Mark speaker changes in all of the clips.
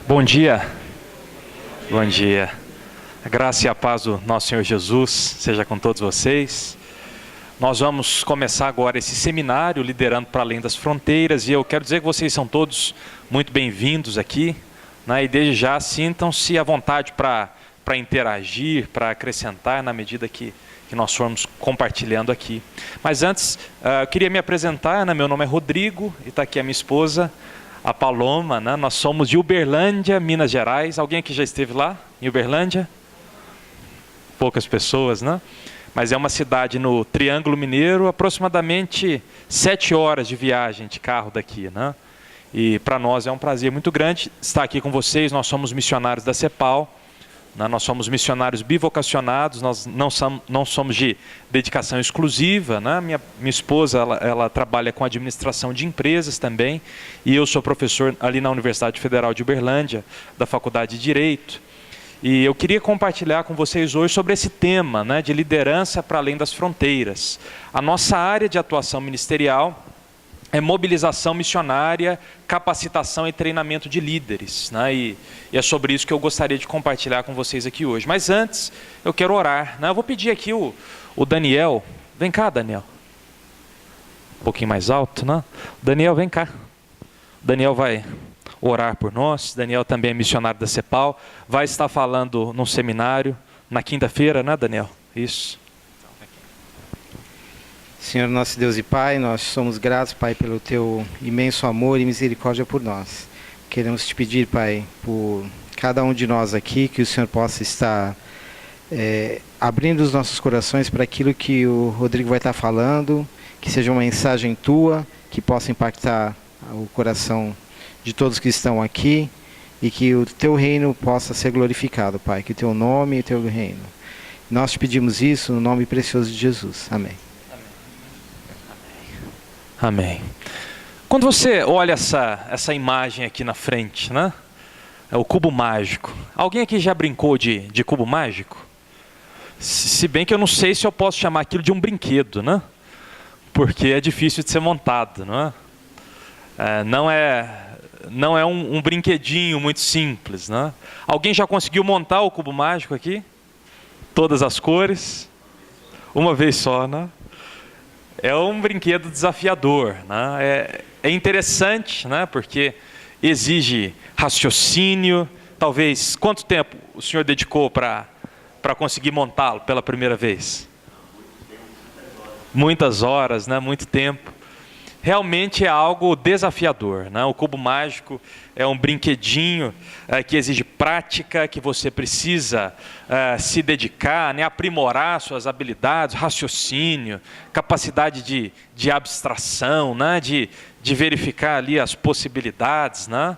Speaker 1: Bom dia. Bom dia. A graça e a paz do nosso Senhor Jesus seja com todos vocês. Nós vamos começar agora esse seminário Liderando para Além das Fronteiras, e eu quero dizer que vocês são todos muito bem-vindos aqui, né? E desde já sintam-se à vontade para interagir, para acrescentar na medida que nós formos compartilhando aqui. Mas antes, eu queria me apresentar, né? Meu nome é Rodrigo e está aqui a minha esposa, a Paloma, né? Nós somos de Uberlândia, Minas Gerais. Alguém aqui já esteve lá, em Uberlândia? Poucas pessoas, né? Mas é uma cidade no Triângulo Mineiro, aproximadamente 7 horas de viagem de carro daqui, né? E para nós é um prazer muito grande estar aqui com vocês. Nós somos missionários da CEPAL, né? Nós somos missionários bivocacionados, nós não somos de dedicação exclusiva, né? Minha esposa, ela trabalha com administração de empresas também, e eu sou professor ali na Universidade Federal de Uberlândia, da Faculdade de Direito. E eu queria compartilhar com vocês hoje sobre esse tema, né, de liderança para além das fronteiras. A nossa área de atuação ministerial é mobilização missionária, capacitação e treinamento de líderes, né, e é sobre isso que eu gostaria de compartilhar com vocês aqui hoje. Mas antes, eu quero orar, né? Eu vou pedir aqui o Daniel. Vem cá, Daniel. Um pouquinho mais alto, né? Daniel, vem cá. Daniel vai orar por nós. Daniel também é missionário da CEPAL, vai estar falando num seminário na quinta-feira, né, Daniel? Isso.
Speaker 2: Senhor nosso Deus e Pai, nós somos gratos, Pai, pelo Teu imenso amor e misericórdia por nós. Queremos Te pedir, Pai, por cada um de nós aqui, que o Senhor possa estar abrindo os nossos corações para aquilo que o Rodrigo vai estar falando, que seja uma mensagem Tua, que possa impactar o coração de todos que estão aqui, e que o Teu reino possa ser glorificado, Pai, que o Teu nome e o Teu reino. Nós te pedimos isso no nome precioso de Jesus. Amém.
Speaker 1: Amém. Quando você olha essa imagem aqui na frente, né? É o cubo mágico. Alguém aqui já brincou de cubo mágico? Se bem que eu não sei se eu posso chamar aquilo de um brinquedo, né? Porque é difícil de ser montado, não é? Não é um brinquedinho muito simples, né? Alguém já conseguiu montar o cubo mágico aqui? Todas as cores? Uma vez só, né? É um brinquedo desafiador, né? É interessante, né? Porque exige raciocínio. Talvez, quanto tempo o senhor dedicou para conseguir montá-lo pela primeira vez? Muitas horas, né? Muito tempo. Realmente é algo desafiador, né? O cubo mágico é um brinquedinho que exige prática, que você precisa se dedicar, né? Aprimorar suas habilidades, raciocínio, capacidade de abstração, né? De verificar ali as possibilidades, né?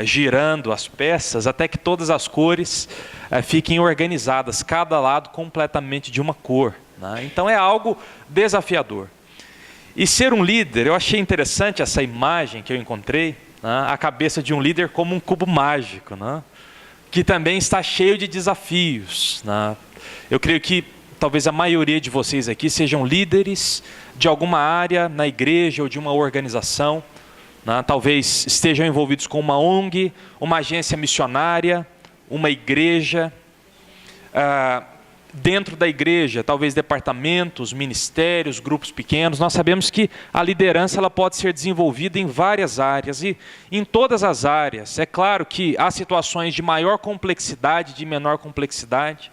Speaker 1: Girando as peças até que todas as cores fiquem organizadas, cada lado completamente de uma cor, né? Então é algo desafiador. E ser um líder, eu achei interessante essa imagem que eu encontrei, né? A cabeça de um líder como um cubo mágico, né? Que também está cheio de desafios, né? Eu creio que talvez a maioria de vocês aqui sejam líderes de alguma área na igreja ou de uma organização, né? Talvez estejam envolvidos com uma ONG, uma agência missionária, uma igreja, dentro da igreja, talvez departamentos, ministérios, grupos pequenos. Nós sabemos que a liderança ela pode ser desenvolvida em várias áreas, e em todas as áreas. É claro que há situações de maior complexidade, de menor complexidade,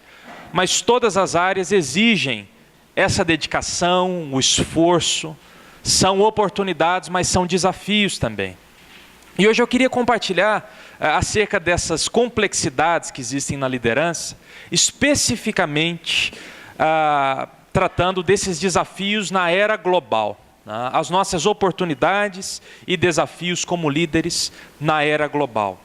Speaker 1: mas todas as áreas exigem essa dedicação, o esforço. São oportunidades, mas são desafios também. E hoje eu queria compartilhar acerca dessas complexidades que existem na liderança, especificamente tratando desses desafios na era global, né? As nossas oportunidades e desafios como líderes na era global.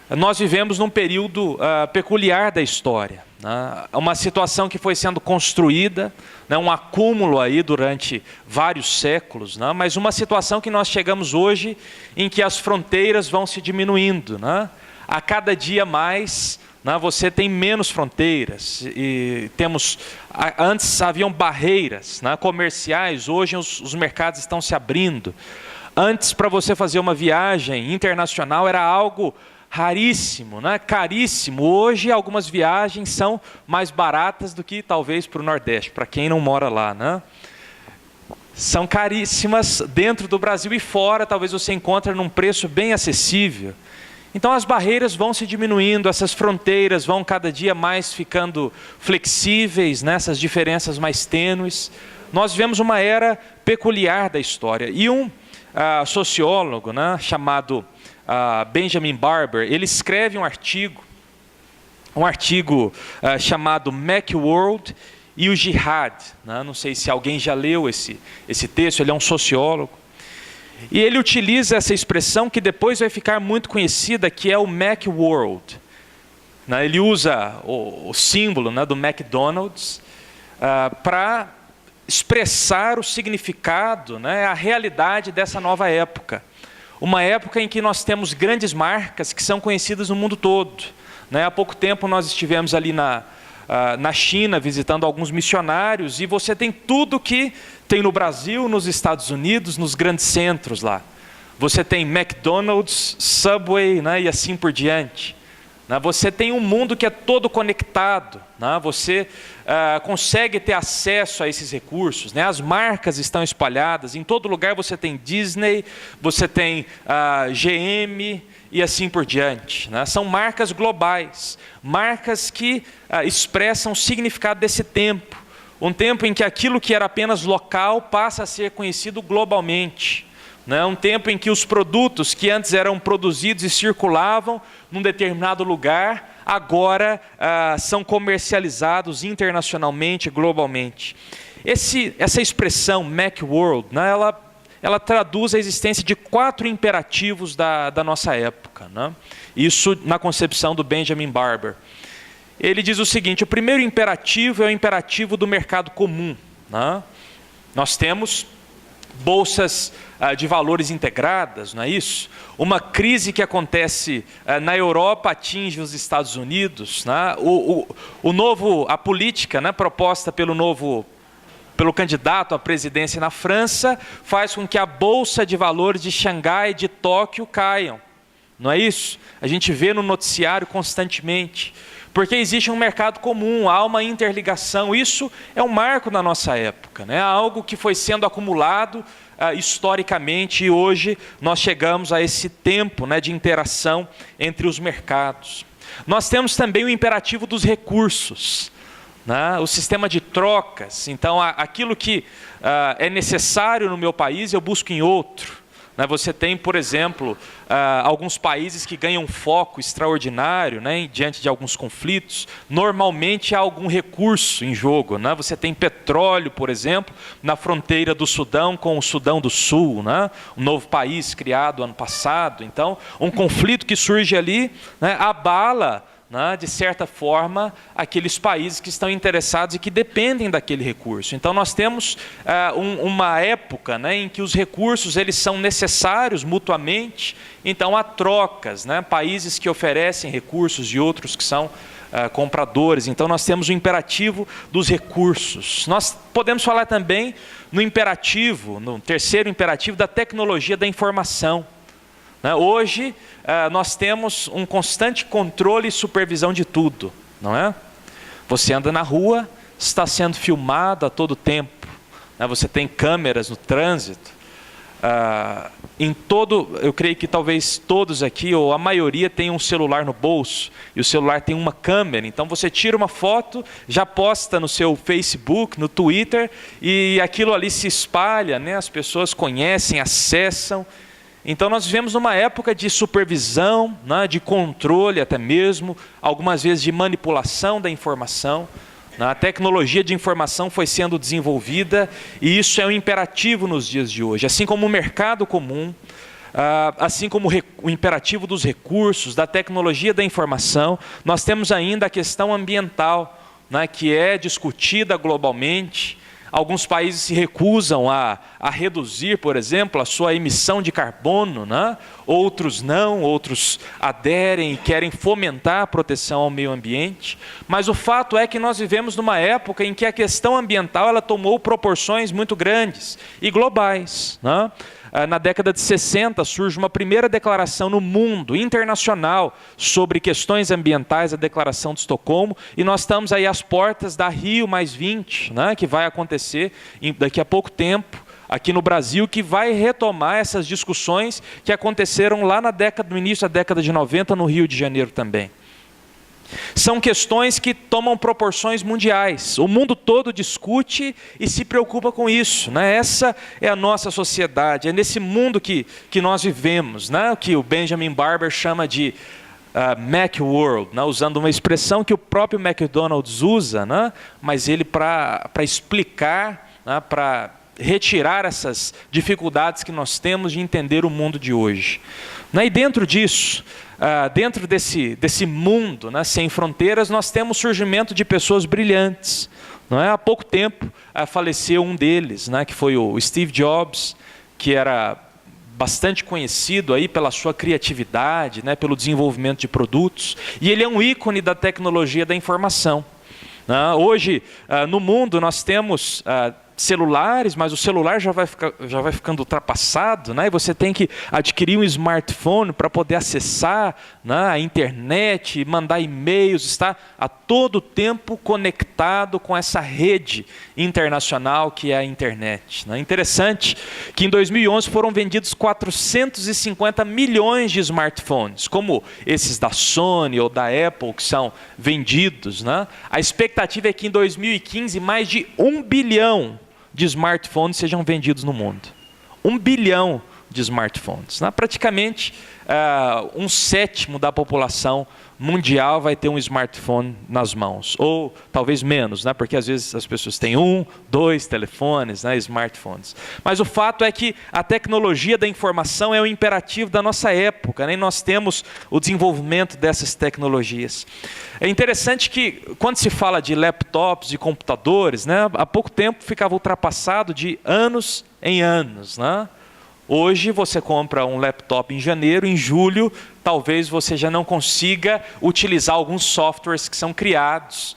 Speaker 1: Nós vivemos num período peculiar da história, né? Uma situação que foi sendo construída, né? Um acúmulo aí durante vários séculos, né? Mas uma situação que nós chegamos hoje em que as fronteiras vão se diminuindo, né? A cada dia mais, né? Você tem menos fronteiras, e antes haviam barreiras, né? Comerciais, hoje os mercados estão se abrindo. Antes, para você fazer uma viagem internacional era algo raríssimo, né? Caríssimo. Hoje algumas viagens são mais baratas do que talvez para o Nordeste, para quem não mora lá, né? São caríssimas dentro do Brasil e fora, talvez você encontre num preço bem acessível. Então as barreiras vão se diminuindo, essas fronteiras vão cada dia mais ficando flexíveis, né? Essas diferenças mais tênues. Nós vivemos uma era peculiar da história. E um sociólogo, né, chamado Benjamin Barber, ele escreve um artigo chamado Macworld e o Jihad, né? Não sei se alguém já leu esse texto, ele é um sociólogo. E ele utiliza essa expressão que depois vai ficar muito conhecida, que é o Macworld. Né? Ele usa o símbolo, né, do McDonald's para expressar o significado, né, a realidade dessa nova época. Uma época em que nós temos grandes marcas que são conhecidas no mundo todo. Né? Há pouco tempo nós estivemos ali na China visitando alguns missionários e você tem tudo que tem no Brasil, nos Estados Unidos, nos grandes centros lá. Você tem McDonald's, Subway, né, e assim por diante. Você tem um mundo que é todo conectado, né? Você consegue ter acesso a esses recursos, né? As marcas estão espalhadas, em todo lugar você tem Disney, você tem GM e assim por diante, né? São marcas globais, marcas que expressam o significado desse tempo, um tempo em que aquilo que era apenas local passa a ser conhecido globalmente. Um tempo em que os produtos que antes eram produzidos e circulavam num determinado lugar, agora são comercializados internacionalmente, globalmente. Essa expressão Macworld, né, ela traduz a existência de 4 imperativos da nossa época, né? Isso na concepção do Benjamin Barber. Ele diz o seguinte: o primeiro imperativo é o imperativo do mercado comum, né? Nós temos bolsas de valores integradas, não é isso? Uma crise que acontece na Europa atinge os Estados Unidos, né? A política, né, proposta pelo candidato à presidência na França faz com que a bolsa de valores de Xangai e de Tóquio caiam, não é isso? A gente vê no noticiário constantemente. Porque existe um mercado comum, há uma interligação. Isso é um marco na nossa época, né? Algo que foi sendo acumulado historicamente e hoje nós chegamos a esse tempo, né, de interação entre os mercados. Nós temos também o imperativo dos recursos, né? O sistema de trocas. Então, aquilo que é necessário no meu país, eu busco em outro. Você tem, por exemplo, alguns países que ganham foco extraordinário, né, diante de alguns conflitos. Normalmente há algum recurso em jogo, né? Você tem petróleo, por exemplo, na fronteira do Sudão com o Sudão do Sul, né? Um novo país criado ano passado. Então, um conflito que surge ali, né, abala, né, de certa forma, aqueles países que estão interessados e que dependem daquele recurso. Então nós temos uma época, né, em que os recursos eles são necessários mutuamente, então há trocas, né, países que oferecem recursos e outros que são compradores. Então nós temos o imperativo dos recursos. Nós podemos falar também no terceiro imperativo da tecnologia da informação. Hoje, nós temos um constante controle e supervisão de tudo, não é? Você anda na rua, está sendo filmado a todo tempo, né? Você tem câmeras no trânsito. Eu creio que talvez todos aqui, ou a maioria, tem um celular no bolso, e o celular tem uma câmera. Então você tira uma foto, já posta no seu Facebook, no Twitter, e aquilo ali se espalha, né? As pessoas conhecem, acessam. Então nós vivemos numa época de supervisão, né, de controle até mesmo, algumas vezes de manipulação da informação. A tecnologia de informação foi sendo desenvolvida e isso é um imperativo nos dias de hoje. Assim como o mercado comum, assim como o imperativo dos recursos, da tecnologia da informação, nós temos ainda a questão ambiental, né, que é discutida globalmente. Alguns países se recusam a reduzir, por exemplo, a sua emissão de carbono, né? Outros não, outros aderem e querem fomentar a proteção ao meio ambiente. Mas o fato é que nós vivemos numa época em que a questão ambiental ela tomou proporções muito grandes e globais, né? na década de 60, surge uma primeira declaração no mundo, internacional, sobre questões ambientais, a Declaração de Estocolmo, e nós estamos aí às portas da Rio+20, né, que vai acontecer daqui a pouco tempo, aqui no Brasil, que vai retomar essas discussões que aconteceram lá no início da década de 90, no Rio de Janeiro também. São questões que tomam proporções mundiais. O mundo todo discute e se preocupa com isso, né? Essa é a nossa sociedade, é nesse mundo que nós vivemos, né? O que o Benjamin Barber chama de Macworld, né? Usando uma expressão que o próprio McDonald's usa, né? Mas ele para explicar, né? Para retirar essas dificuldades que nós temos de entender o mundo de hoje. E dentro disso, dentro desse mundo, né, sem fronteiras, nós temos o surgimento de pessoas brilhantes. Não é? Há pouco tempo faleceu um deles, né, que foi o Steve Jobs, que era bastante conhecido aí pela sua criatividade, né, pelo desenvolvimento de produtos, e ele é um ícone da tecnologia da informação. Hoje, no mundo, nós temos celulares, mas o celular já vai ficando ultrapassado, né? E você tem que adquirir um smartphone para poder acessar, né, a internet, mandar e-mails, estar a todo tempo conectado com essa rede internacional que é a internet, né? Interessante que em 2011 foram vendidos 450 milhões de smartphones, como esses da Sony ou da Apple, que são vendidos, né? A expectativa é que em 2015 mais de 1 bilhão de smartphones sejam vendidos no mundo. 1 bilhão de smartphones. Praticamente, 1/7 da população mundial vai ter um smartphone nas mãos. Ou talvez menos, né? Porque às vezes as pessoas têm 1, 2 telefones, né? Smartphones. Mas o fato é que a tecnologia da informação é o imperativo da nossa época, né? E nós temos o desenvolvimento dessas tecnologias. É interessante que, quando se fala de laptops e computadores, né? Há pouco tempo ficava ultrapassado de anos em anos, né? Hoje você compra um laptop em janeiro, em julho, talvez você já não consiga utilizar alguns softwares que são criados,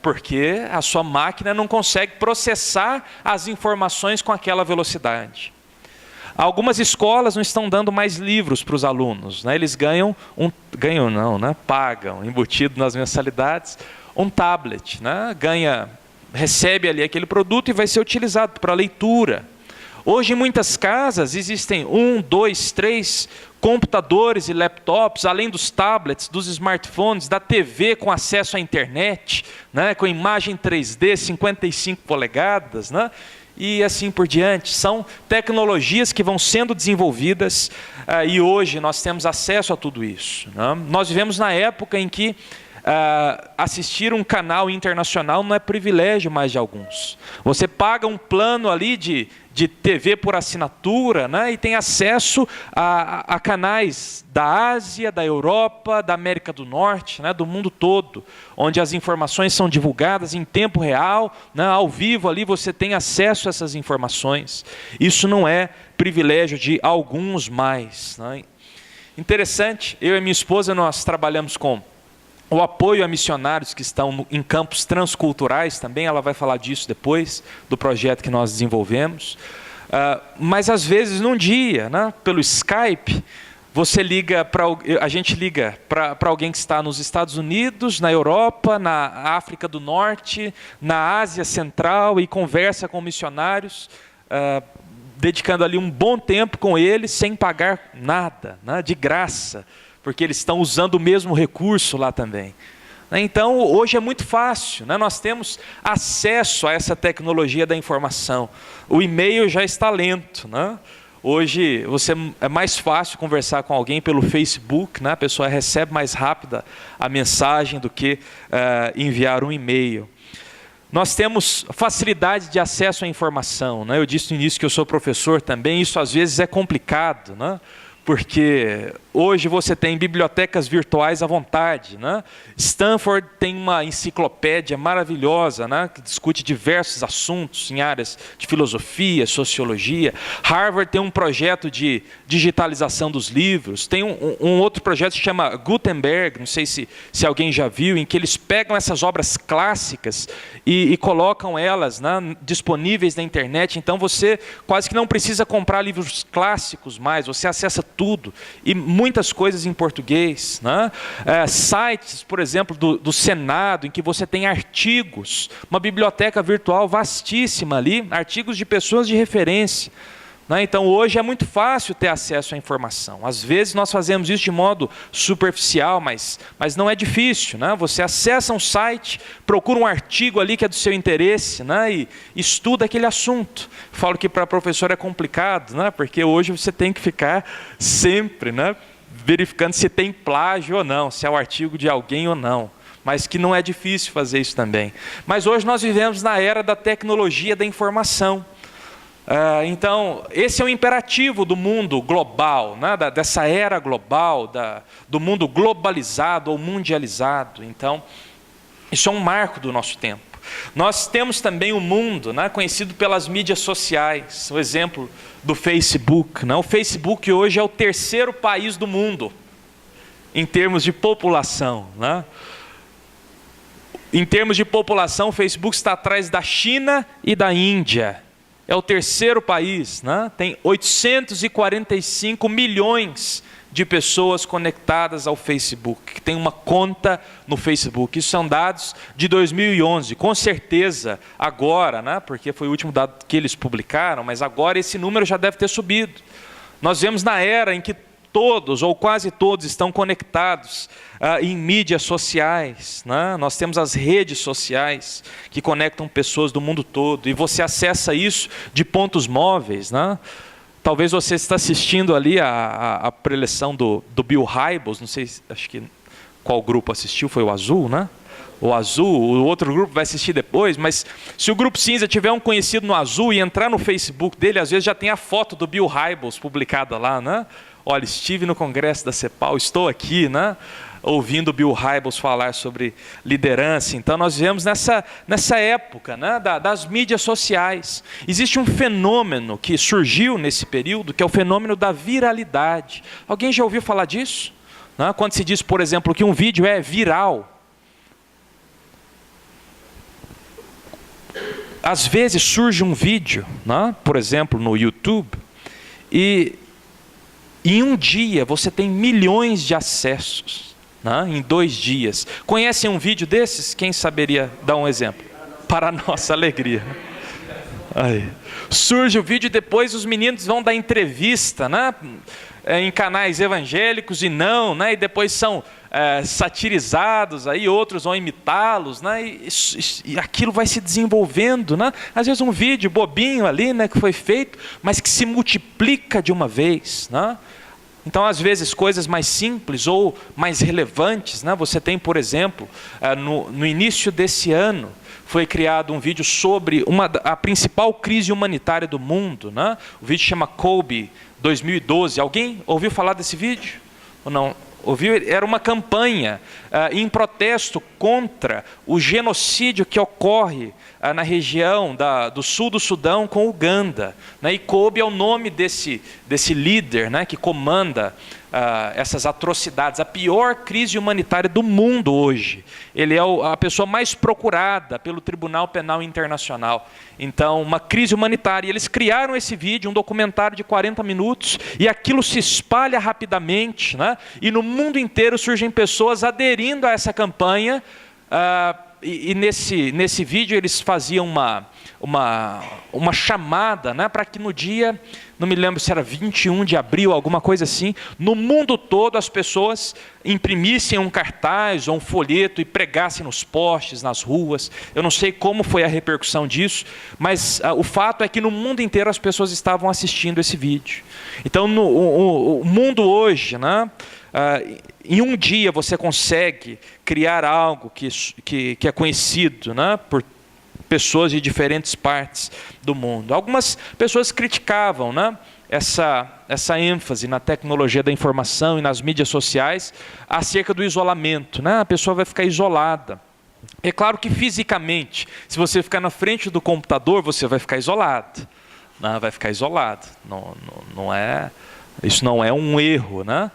Speaker 1: porque a sua máquina não consegue processar as informações com aquela velocidade. Algumas escolas não estão dando mais livros para os alunos, né? Eles pagam, embutido nas mensalidades, um tablet, né? Recebe ali aquele produto e vai ser utilizado para leitura. Hoje, em muitas casas, existem 1, 2, 3 computadores e laptops, além dos tablets, dos smartphones, da TV com acesso à internet, né, com imagem 3D, 55 polegadas, né, e assim por diante. São tecnologias que vão sendo desenvolvidas e hoje nós temos acesso a tudo isso, né? Nós vivemos na época em que assistir um canal internacional não é privilégio mais de alguns. Você paga um plano ali de TV por assinatura, né, e tem acesso a canais da Ásia, da Europa, da América do Norte, né, do mundo todo, onde as informações são divulgadas em tempo real, né, ao vivo ali você tem acesso a essas informações. Isso não é privilégio de alguns mais, né? Interessante, eu e minha esposa nós trabalhamos com o apoio a missionários que estão em campos transculturais também, ela vai falar disso depois, do projeto que nós desenvolvemos. Mas às vezes num dia, né, pelo Skype, a gente liga para alguém que está nos Estados Unidos, na Europa, na África do Norte, na Ásia Central e conversa com missionários, dedicando ali um bom tempo com eles sem pagar nada, né, de graça, porque eles estão usando o mesmo recurso lá também. Então, hoje é muito fácil, né? Nós temos acesso a essa tecnologia da informação. O e-mail já está lento, né? Hoje é mais fácil conversar com alguém pelo Facebook, né? A pessoa recebe mais rápida a mensagem do que enviar um e-mail. Nós temos facilidade de acesso à informação, né? Eu disse no início que eu sou professor também, isso às vezes é complicado, né? Porque hoje você tem bibliotecas virtuais à vontade, né? Stanford tem uma enciclopédia maravilhosa, né? Que discute diversos assuntos em áreas de filosofia, sociologia. Harvard tem um projeto de digitalização dos livros. Tem um outro projeto que se chama Gutenberg, não sei se alguém já viu, em que eles pegam essas obras clássicas e colocam elas, né, disponíveis na internet. Então você quase que não precisa comprar livros clássicos mais, você acessa tudo. E muitas coisas em português, né? Sites, por exemplo, do Senado, em que você tem artigos, uma biblioteca virtual vastíssima ali, artigos de pessoas de referência. Então, hoje é muito fácil ter acesso à informação. Às vezes nós fazemos isso de modo superficial, mas não é difícil, né? Você acessa um site, procura um artigo ali que é do seu interesse, né? E estuda aquele assunto. Falo que para a professora é complicado, né? Porque hoje você tem que ficar sempre, né, verificando se tem plágio ou não, se é o artigo de alguém ou não. Mas que não é difícil fazer isso também. Mas hoje nós vivemos na era da tecnologia da informação. Então, esse é o imperativo do mundo global, né? Dessa era global, do mundo globalizado ou mundializado. Então, isso é um marco do nosso tempo. Nós temos também o mundo, né, conhecido pelas mídias sociais, o exemplo do Facebook, né? O Facebook hoje é o terceiro país do mundo, em termos de população, né? Em termos de população, o Facebook está atrás da China e da Índia. É o terceiro país, né? Tem 845 milhões de pessoas conectadas ao Facebook, que tem uma conta no Facebook. Isso são dados de 2011. Com certeza, agora, né? Porque foi o último dado que eles publicaram, mas agora esse número já deve ter subido. Nós vemos na era em que todos, ou quase todos, estão conectados em mídias sociais, né? Nós temos as redes sociais que conectam pessoas do mundo todo, e você acessa isso de pontos móveis, né? Talvez você está assistindo ali a preleção do Bill Hybels, não sei, acho que qual grupo assistiu, foi o Azul, né? O Azul, o outro grupo vai assistir depois, mas se o grupo cinza tiver um conhecido no Azul e entrar no Facebook dele, às vezes já tem a foto do Bill Hybels publicada lá, né? Olha, estive no congresso da CEPAL, estou aqui, né, ouvindo Bill Hybels falar sobre liderança. Então nós vivemos nessa época, né, das mídias sociais. Existe um fenômeno que surgiu nesse período, que é o fenômeno da viralidade. Alguém já ouviu falar disso? Né? Quando se diz, por exemplo, que um vídeo é viral. Às vezes surge um vídeo, né, por exemplo, no YouTube, e em um dia você tem milhões de acessos, né? Em 2 dias. Conhecem um vídeo desses? Quem saberia dar um exemplo? Para a nossa alegria. Aí. Surge o vídeo e depois os meninos vão dar entrevista, né? Em canais evangélicos e não, né? E depois são satirizados, aí outros vão imitá-los, né? E aquilo vai se desenvolvendo, né? Às vezes um vídeo bobinho ali, né, que foi feito, mas que se multiplica de uma vez, né? Então, às vezes, coisas mais simples ou mais relevantes, né? Você tem, por exemplo, no início desse ano, foi criado um vídeo sobre a principal crise humanitária do mundo, né? O vídeo chama Kobe 2012. Alguém ouviu falar desse vídeo? Ou não? Ouviu? Era uma campanha em protesto contra o genocídio que ocorre na região do sul do Sudão com Uganda, né? E Kobe é o nome desse líder, né, que comanda essas atrocidades, a pior crise humanitária do mundo hoje. Ele é a pessoa mais procurada pelo Tribunal Penal Internacional. Então, uma crise humanitária. E eles criaram esse vídeo, um documentário de 40 minutos, e aquilo se espalha rapidamente, né? E no mundo inteiro surgem pessoas aderindo a essa campanha. E nesse vídeo eles faziam uma chamada, né, para que no dia, não me lembro se era 21 de abril, alguma coisa assim, no mundo todo as pessoas imprimissem um cartaz ou um folheto e pregassem nos postes, nas ruas. Eu não sei como foi a repercussão disso, mas o fato é que no mundo inteiro as pessoas estavam assistindo esse vídeo. Então o mundo hoje, né, em um dia você consegue criar algo que é conhecido, né, por pessoas de diferentes partes do mundo. Algumas pessoas criticavam, né, essa ênfase na tecnologia da informação e nas mídias sociais acerca do isolamento, né? A pessoa vai ficar isolada. É claro que fisicamente, se você ficar na frente do computador, você vai ficar isolado, né? Vai ficar isolado. Isso não é um erro, né?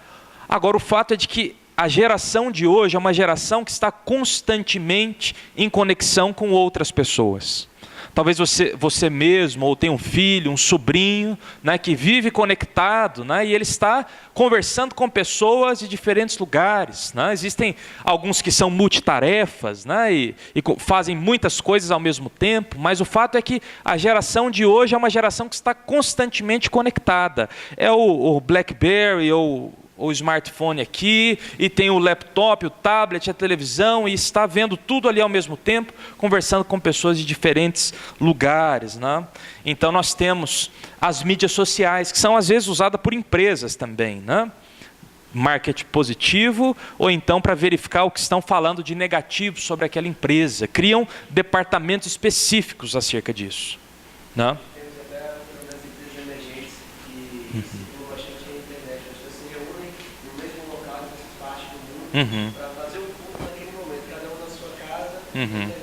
Speaker 1: Agora, o fato é de que a geração de hoje é uma geração que está constantemente em conexão com outras pessoas. Talvez você mesmo, ou tem um filho, um sobrinho, né, que vive conectado, né, e ele está conversando com pessoas de diferentes lugares, né? Existem alguns que são multitarefas, né, e fazem muitas coisas ao mesmo tempo, mas o fato é que a geração de hoje é uma geração que está constantemente conectada. É o BlackBerry ou o smartphone aqui, e tem o laptop, o tablet, a televisão, e está vendo tudo ali ao mesmo tempo, conversando com pessoas de diferentes lugares, né? Então nós temos as mídias sociais, que são às vezes usadas por empresas também, né? Marketing positivo, ou então para verificar o que estão falando de negativo sobre aquela empresa. Criam departamentos específicos acerca disso, né?
Speaker 3: Temos até das empresas emergentes que para fazer o culto naquele momento, cada um na sua casa, na internet.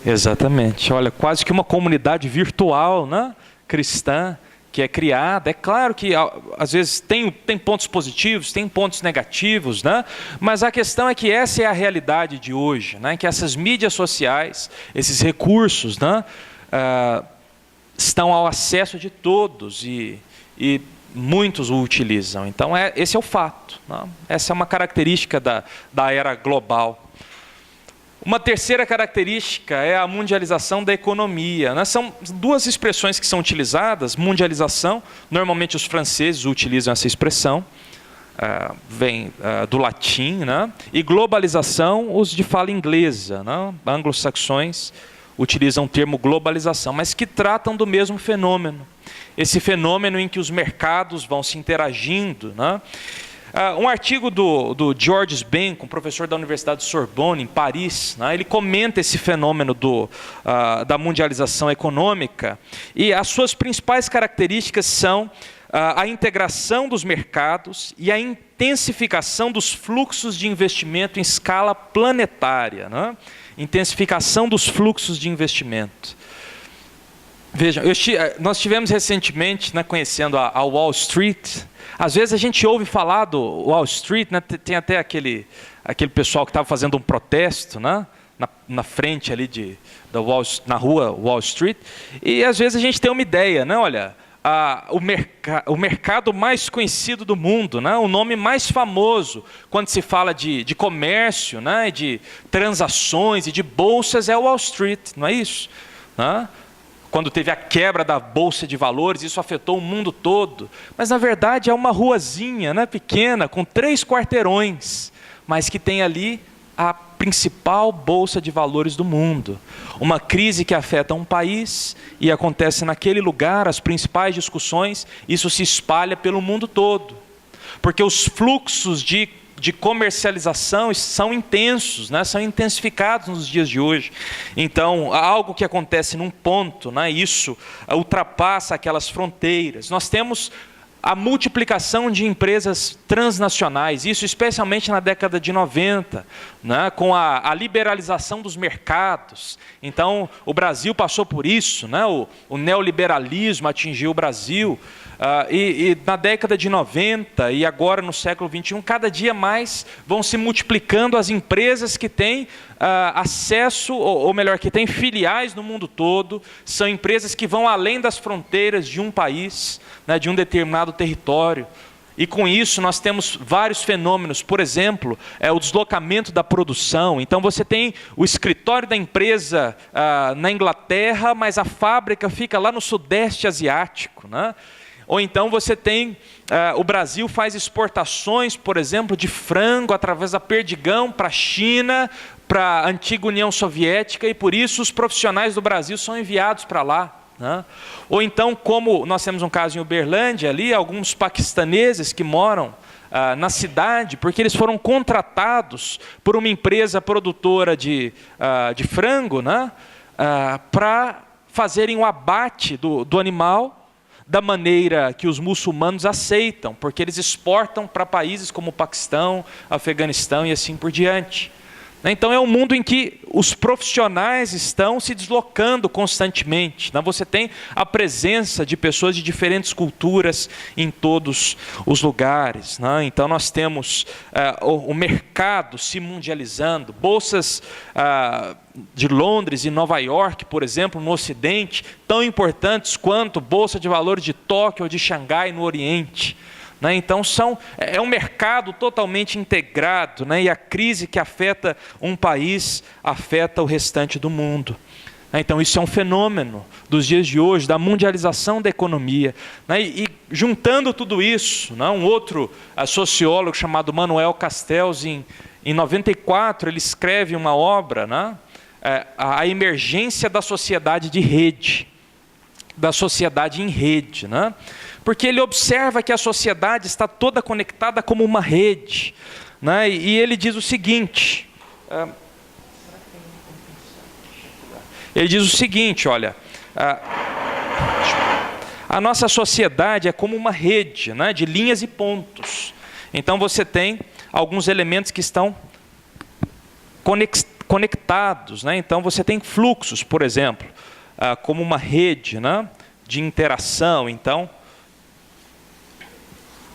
Speaker 1: Exatamente. Olha, quase que uma comunidade virtual, né, cristã, que é criada. É claro que às vezes tem pontos positivos, tem pontos negativos, né? Mas a questão é que essa é a realidade de hoje, né? Que essas mídias sociais, esses recursos, né, estão ao acesso de todos e muitos o utilizam. Então, esse é o fato, né? Essa é uma característica da era global. Uma terceira característica é a mundialização da economia, né? São duas expressões que são utilizadas. Mundialização, normalmente os franceses utilizam essa expressão, vem do latim, né? E globalização, os de fala inglesa, né? Anglo-saxões utilizam o termo globalização, mas que tratam do mesmo fenômeno. Esse fenômeno em que os mercados vão se interagindo, né? Um artigo do Georges Benck, um professor da Universidade de Sorbonne, em Paris, né? Ele comenta esse fenômeno da mundialização econômica, e as suas principais características são a integração dos mercados e a intensificação dos fluxos de investimento em escala planetária, né? Intensificação dos fluxos de investimento. Vejam, nós tivemos recentemente, né, conhecendo a Wall Street. Às vezes a gente ouve falar do Wall Street, né, tem até aquele pessoal que estava fazendo um protesto, né, na frente ali na rua Wall Street, e às vezes a gente tem uma ideia, né, olha, o mercado mais conhecido do mundo, né, o nome mais famoso quando se fala de comércio, né, de transações e de bolsas é o Wall Street, não é isso? Né? Quando teve a quebra da Bolsa de Valores, isso afetou o mundo todo. Mas, na verdade, é uma ruazinha, né, pequena, com 3 quarteirões, mas que tem ali a principal Bolsa de Valores do mundo. Uma crise que afeta um país e acontece naquele lugar, as principais discussões, isso se espalha pelo mundo todo. Porque os fluxos de comercialização são intensos, né? São intensificados nos dias de hoje. Então, algo que acontece num ponto, né? Isso ultrapassa aquelas fronteiras. Nós temos a multiplicação de empresas transnacionais, isso especialmente na década de 90, né? Com a liberalização dos mercados. Então, o Brasil passou por isso, né? O neoliberalismo atingiu o Brasil. E na década de 90 e agora no século 21, cada dia mais vão se multiplicando as empresas que têm acesso, ou melhor, que têm filiais no mundo todo. São empresas que vão além das fronteiras de um país, né, de um determinado território. E com isso nós temos vários fenômenos. Por exemplo, o deslocamento da produção. Então você tem o escritório da empresa na Inglaterra, mas a fábrica fica lá no Sudeste Asiático, né? Ou então você tem, o Brasil faz exportações, por exemplo, de frango através da Perdigão para a China, para a antiga União Soviética, e por isso os profissionais do Brasil são enviados para lá, né? Ou então, como nós temos um caso em Uberlândia, ali, alguns paquistaneses que moram na cidade, porque eles foram contratados por uma empresa produtora de frango, né? Para fazerem o abate do animal, da maneira que os muçulmanos aceitam, porque eles exportam para países como o Paquistão, Afeganistão e assim por diante. Então é um mundo em que os profissionais estão se deslocando constantemente. Você tem a presença de pessoas de diferentes culturas em todos os lugares. Então nós temos o mercado se mundializando, bolsas de Londres e Nova York, por exemplo, no Ocidente, tão importantes quanto bolsa de valores de Tóquio ou de Xangai no Oriente. Então é um mercado totalmente integrado, e a crise que afeta um país afeta o restante do mundo. Então isso é um fenômeno dos dias de hoje, da mundialização da economia. E juntando tudo isso, um outro sociólogo chamado Manuel Castells, em 94, ele escreve uma obra, A Emergência da Sociedade de Rede, da sociedade em rede, porque ele observa que a sociedade está toda conectada como uma rede, e ele diz o seguinte, olha, a nossa sociedade é como uma rede, de linhas e pontos. Então você tem alguns elementos que estão conectados, então você tem fluxos, por exemplo, como uma rede de interação. Então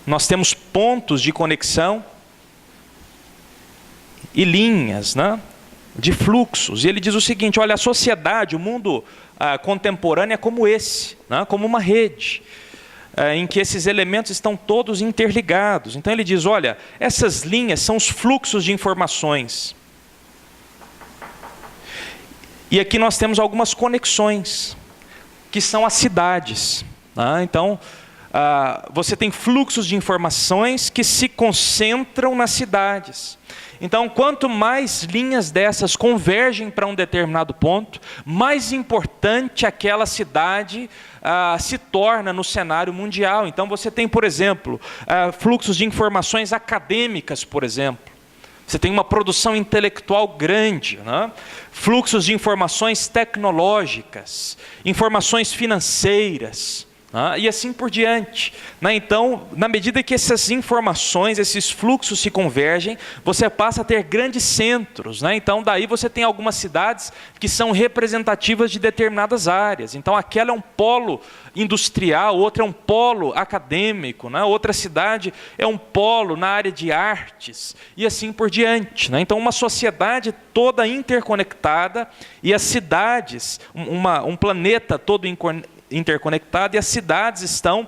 Speaker 1: nós temos pontos de conexão e linhas de fluxos. E ele diz o seguinte, olha, a sociedade, o mundo contemporâneo é como esse, como uma rede, em que esses elementos estão todos interligados. Então ele diz, olha, essas linhas são os fluxos de informações. E aqui nós temos algumas conexões, que são as cidades. Então, você tem fluxos de informações que se concentram nas cidades. Então, quanto mais linhas dessas convergem para um determinado ponto, mais importante aquela cidade se torna no cenário mundial. Então, você tem, por exemplo, fluxos de informações acadêmicas, por exemplo. Você tem uma produção intelectual grande, fluxos de informações tecnológicas, informações financeiras, e assim por diante. Então, na medida que essas informações, esses fluxos se convergem, você passa a ter grandes centros. Então, daí você tem algumas cidades que são representativas de determinadas áreas. Então, aquela é um polo industrial, outra é um polo acadêmico, outra cidade é um polo na área de artes, e assim por diante. Então, uma sociedade toda interconectada, e as cidades, um planeta todo interconectado, e as cidades estão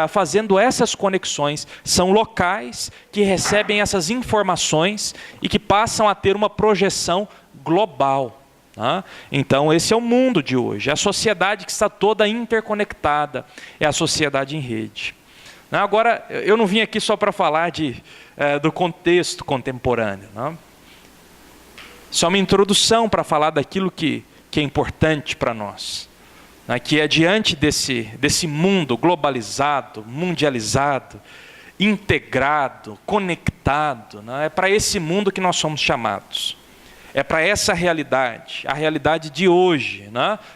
Speaker 1: fazendo essas conexões. São locais que recebem essas informações e que passam a ter uma projeção global. Então esse é o mundo de hoje, é a sociedade que está toda interconectada, é a sociedade em rede. Agora, eu não vim aqui só para falar do contexto contemporâneo. Isso é uma introdução para falar daquilo que é importante para nós. Que é diante desse mundo globalizado, mundializado, integrado, conectado. É para esse mundo que nós somos chamados. É para essa realidade, a realidade de hoje,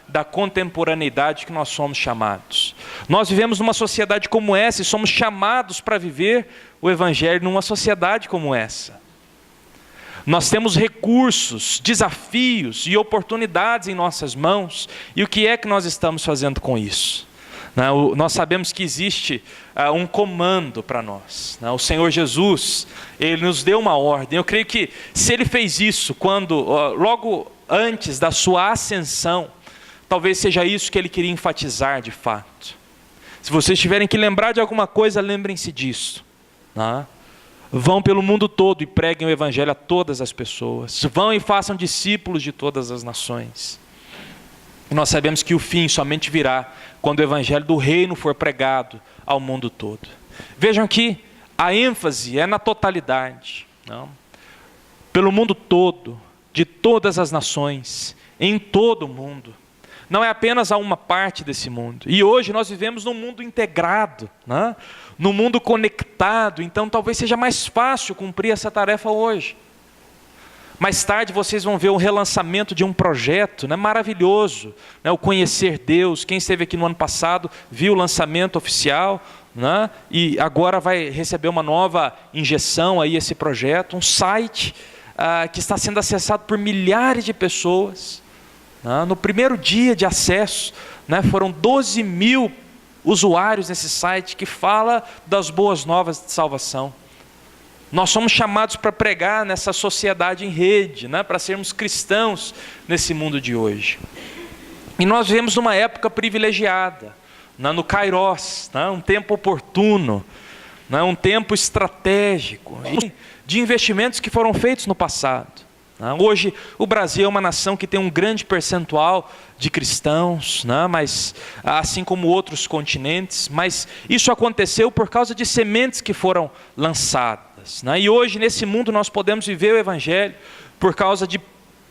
Speaker 1: da contemporaneidade que nós somos chamados. Nós vivemos numa sociedade como essa e somos chamados para viver o Evangelho numa sociedade como essa. Nós temos recursos, desafios e oportunidades em nossas mãos. E o que é que nós estamos fazendo com isso? Nós sabemos que existe um comando para nós. O Senhor Jesus, Ele nos deu uma ordem. Eu creio que se Ele fez isso logo antes da sua ascensão, talvez seja isso que Ele queria enfatizar de fato. Se vocês tiverem que lembrar de alguma coisa, lembrem-se disso. Vão pelo mundo todo e preguem o Evangelho a todas as pessoas. Vão e façam discípulos de todas as nações. E nós sabemos que o fim somente virá quando o Evangelho do Reino for pregado ao mundo todo. Vejam que a ênfase é na totalidade. Pelo mundo todo, de todas as nações, em todo o mundo. Não é apenas a uma parte desse mundo. E hoje nós vivemos num mundo integrado, num mundo conectado. Então talvez seja mais fácil cumprir essa tarefa hoje. Mais tarde vocês vão ver o relançamento de um projeto, né, maravilhoso, né, o Conhecer Deus. Quem esteve aqui no ano passado viu o lançamento oficial, né, e agora vai receber uma nova injeção aí esse projeto, um site que está sendo acessado por milhares de pessoas. Né, no primeiro dia de acesso, né, foram 12 mil usuários nesse site que fala das boas novas de salvação. Nós somos chamados para pregar nessa sociedade em rede, né, para sermos cristãos nesse mundo de hoje. E nós vivemos numa época privilegiada, né, no Kairos, né, um tempo oportuno, né, um tempo estratégico, de investimentos que foram feitos no passado. Hoje o Brasil é uma nação que tem um grande percentual de cristãos, né? Mas, assim como outros continentes, mas isso aconteceu por causa de sementes que foram lançadas, né? E hoje nesse mundo nós podemos viver o Evangelho por causa de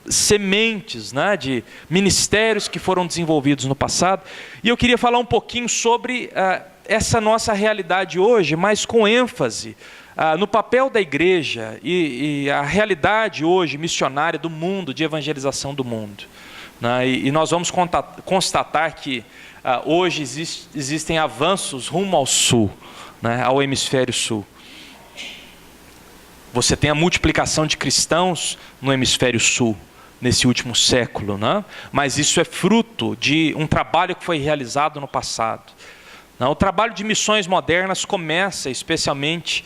Speaker 1: sementes, né? De ministérios que foram desenvolvidos no passado. E eu queria falar um pouquinho sobre essa nossa realidade hoje, mas com ênfase no papel da igreja e a realidade hoje missionária do mundo, de evangelização do mundo. Né? E nós vamos constatar que hoje existem avanços rumo ao sul, né? Ao hemisfério sul. Você tem a multiplicação de cristãos no hemisfério sul, nesse último século, né? Mas isso é fruto de um trabalho que foi realizado no passado. O trabalho de missões modernas começa especialmente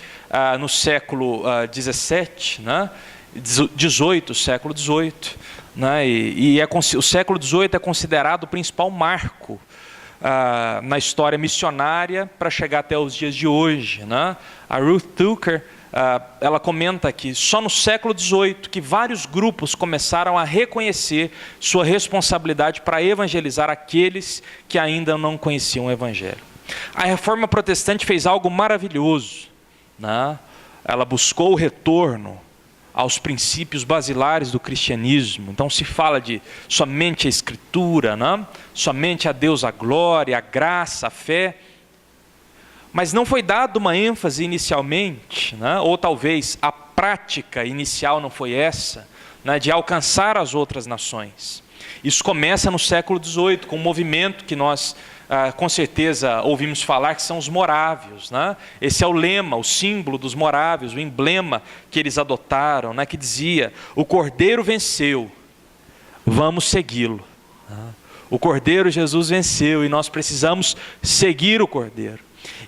Speaker 1: no século XVII, né? 18, século XVIII. Né? O século XVIII é considerado o principal marco na história missionária para chegar até os dias de hoje. Né? A Ruth Tucker, ela comenta que só no século XVIII que vários grupos começaram a reconhecer sua responsabilidade para evangelizar aqueles que ainda não conheciam o Evangelho. A Reforma Protestante fez algo maravilhoso, né? Ela buscou o retorno aos princípios basilares do cristianismo. Então se fala de somente a Escritura, né? Somente a Deus a glória, a graça, a fé. Mas não foi dada uma ênfase inicialmente, né? Ou talvez a prática inicial não foi essa, né? De alcançar as outras nações. Isso começa no século XVIII, com um movimento que nós com certeza ouvimos falar, que são os morávios, né? Esse é o lema, o símbolo dos morávios, o emblema que eles adotaram, né? Que dizia: o Cordeiro venceu, vamos segui-lo. O Cordeiro Jesus venceu e nós precisamos seguir o Cordeiro.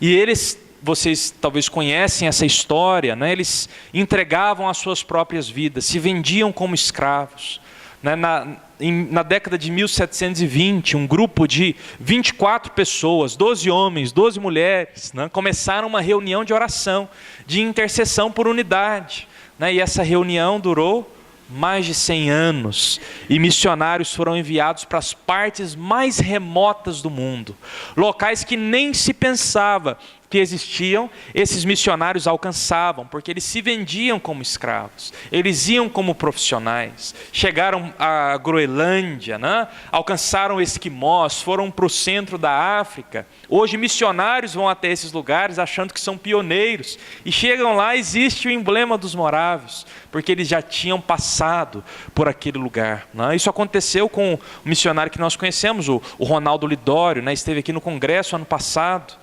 Speaker 1: E eles, vocês talvez conhecem essa história, né? Eles entregavam as suas próprias vidas, se vendiam como escravos. Né? Na década de 1720, um grupo de 24 pessoas, 12 homens, 12 mulheres, né? Começaram uma reunião de oração, de intercessão por unidade. Né? E essa reunião durou mais de 100 anos, e missionários foram enviados para as partes mais remotas do mundo, locais que nem se pensava que existiam. Esses missionários alcançavam, porque eles se vendiam como escravos, eles iam como profissionais, chegaram à Groenlândia, né? Alcançaram esquimós, foram para o centro da África. Hoje missionários vão até esses lugares achando que são pioneiros, e chegam lá, existe o emblema dos morávios, porque eles já tinham passado por aquele lugar. Né? Isso aconteceu com o missionário que nós conhecemos, o Ronaldo Lidório, né? Esteve aqui no congresso ano passado.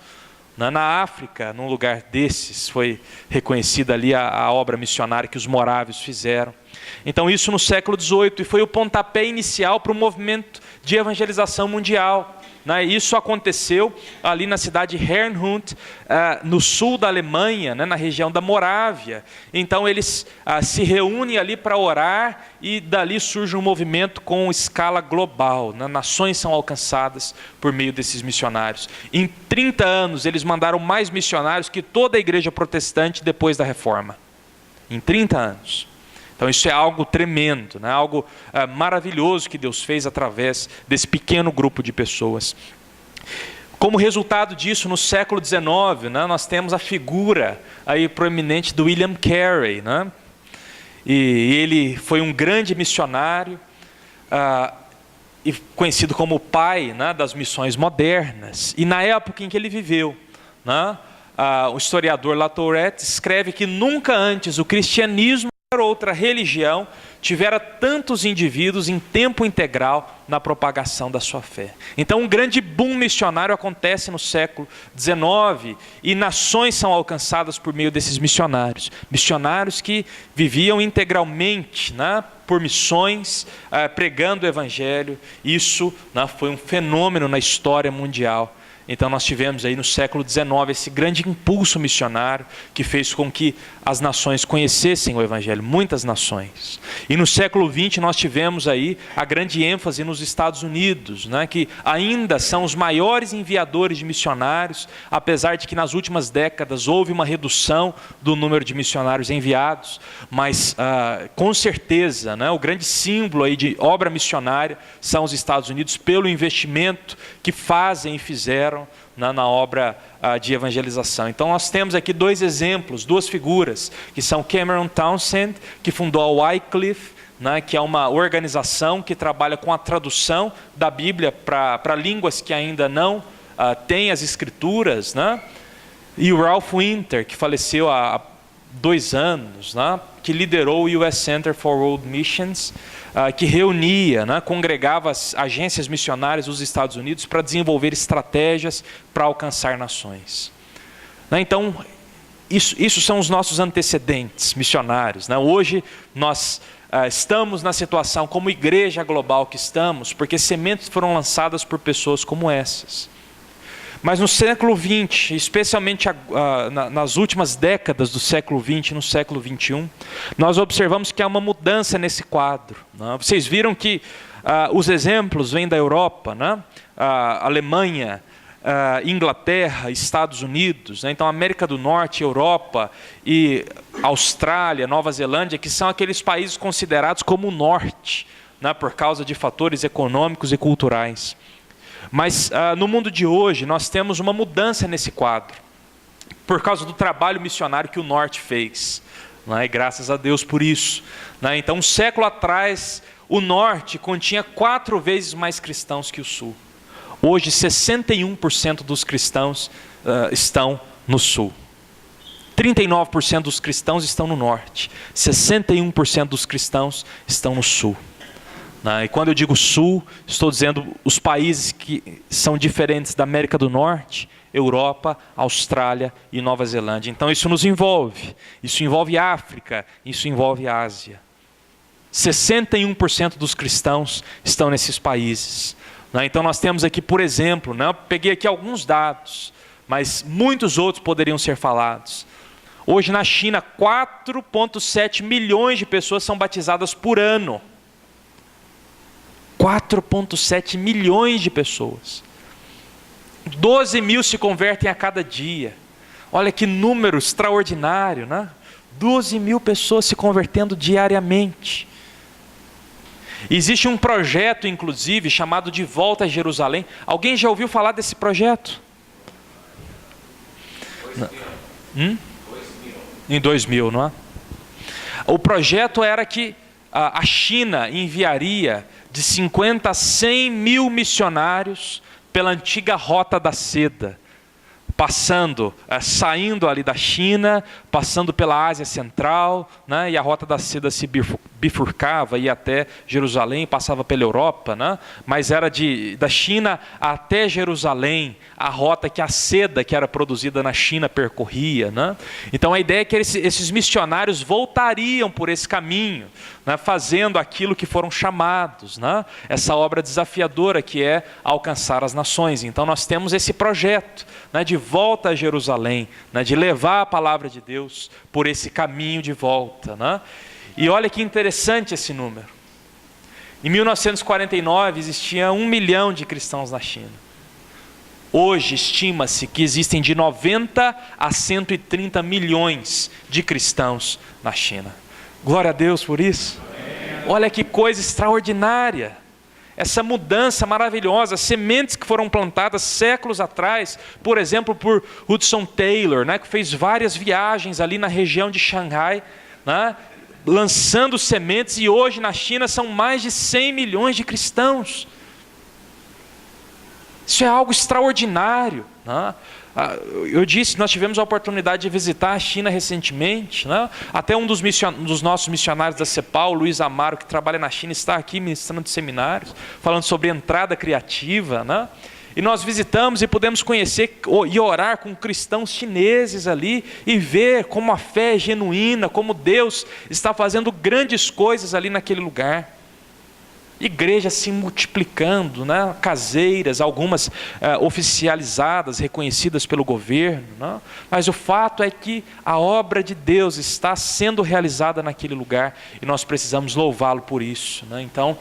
Speaker 1: Na África, num lugar desses, foi reconhecida ali a obra missionária que os morávios fizeram. Então isso no século XVIII, e foi o pontapé inicial para o movimento de evangelização mundial. Isso aconteceu ali na cidade de Herrnhut, no sul da Alemanha, né, na região da Morávia. Então eles se reúnem ali para orar, e dali surge um movimento com escala global. Né? Nações são alcançadas por meio desses missionários. Em 30 anos eles mandaram mais missionários que toda a igreja protestante depois da Reforma. Em 30 anos. Então isso é algo tremendo, né? Algo maravilhoso que Deus fez através desse pequeno grupo de pessoas. Como resultado disso, no século XIX, né, nós temos a figura aí proeminente do William Carey, né? E ele foi um grande missionário, e conhecido como o pai, né, das missões modernas. E na época em que ele viveu, né, o historiador Latourette escreve que nunca antes o cristianismo outra religião tivera tantos indivíduos em tempo integral na propagação da sua fé. Então um grande boom missionário acontece no século XIX e nações são alcançadas por meio desses missionários. Missionários que viviam integralmente, né, por missões, pregando o evangelho. Isso, né, foi um fenômeno na história mundial. Então nós tivemos aí no século XIX esse grande impulso missionário que fez com que as nações conhecessem o Evangelho, muitas nações. E no século XX nós tivemos aí a grande ênfase nos Estados Unidos, né, que ainda são os maiores enviadores de missionários, apesar de que nas últimas décadas houve uma redução do número de missionários enviados, mas com certeza, né, o grande símbolo aí de obra missionária são os Estados Unidos pelo investimento que fazem e fizeram na obra de evangelização. Então nós temos aqui dois exemplos, duas figuras, que são Cameron Townsend, que fundou a Wycliffe, né, que é uma organização que trabalha com a tradução da Bíblia para línguas que ainda não têm as escrituras, né? E o Ralph Winter, que faleceu há 2 anos, né, que liderou o US Center for World Missions, que reunia, né, congregava as agências missionárias dos Estados Unidos para desenvolver estratégias para alcançar nações. Então, isso são os nossos antecedentes missionários, né? Hoje nós estamos na situação como igreja global que estamos, porque sementes foram lançadas por pessoas como essas. Mas no século XX, especialmente nas últimas décadas do século XX e no século XXI, nós observamos que há uma mudança nesse quadro, né? Vocês viram que os exemplos vêm da Europa, né? Alemanha, Inglaterra, Estados Unidos, né? Então América do Norte, Europa e Austrália, Nova Zelândia, que são aqueles países considerados como o norte, né? Por causa de fatores econômicos e culturais. Mas no mundo de hoje nós temos uma mudança nesse quadro, por causa do trabalho missionário que o Norte fez, né? E graças a Deus por isso, né? Então um século atrás o Norte continha 4 vezes mais cristãos que o Sul. Hoje 61% dos cristãos estão no Sul. 39% dos cristãos estão no Norte, 61% dos cristãos estão no Sul. E quando eu digo Sul, estou dizendo os países que são diferentes da América do Norte, Europa, Austrália e Nova Zelândia. Então isso nos envolve. Isso envolve África, isso envolve Ásia. 61% dos cristãos estão nesses países. Então nós temos aqui, por exemplo, eu peguei aqui alguns dados, mas muitos outros poderiam ser falados. Hoje na China, 4,7 milhões de pessoas são batizadas por ano. 4,7 milhões de pessoas. 12 mil se convertem a cada dia. Olha que número extraordinário, né? 12 mil pessoas se convertendo diariamente. Existe um projeto, inclusive, chamado De Volta a Jerusalém. Alguém já ouviu falar desse projeto? 2000. Em 2000, não é? O projeto era que a China enviaria de 50 a 100 mil missionários pela antiga Rota da Seda, saindo ali da China, passando pela Ásia Central, né? E a Rota da Seda se bifurcava, ia até Jerusalém, passava pela Europa, né? Mas era da China até Jerusalém, a rota que a seda que era produzida na China percorria, né? Então a ideia é que esses missionários voltariam por esse caminho, né? Fazendo aquilo que foram chamados, né? Essa obra desafiadora que é alcançar as nações. Então nós temos esse projeto, né? De volta a Jerusalém, né? De levar a palavra de Deus por esse caminho de volta, né? E olha que interessante esse número. Em 1949 existia 1 milhão de cristãos na China. Hoje estima-se que existem de 90 a 130 milhões de cristãos na China. Glória a Deus por isso. Olha que coisa extraordinária. Essa mudança maravilhosa, sementes que foram plantadas séculos atrás, por exemplo, por Hudson Taylor, né, que fez várias viagens ali na região de Xangai, né, lançando sementes, e hoje na China são mais de 100 milhões de cristãos. Isso é algo extraordinário, né? Eu disse, nós tivemos a oportunidade de visitar a China recentemente, né? Até um dos nossos missionários da CEPAL, o Luiz Amaro, que trabalha na China, está aqui ministrando seminários, falando sobre entrada criativa, né? E nós visitamos e pudemos conhecer e orar com cristãos chineses ali e ver como a fé é genuína, como Deus está fazendo grandes coisas ali naquele lugar. Igrejas se multiplicando, né? Caseiras, algumas oficializadas, reconhecidas pelo governo, né? Mas o fato é que a obra de Deus está sendo realizada naquele lugar e nós precisamos louvá-lo por isso, né? Então,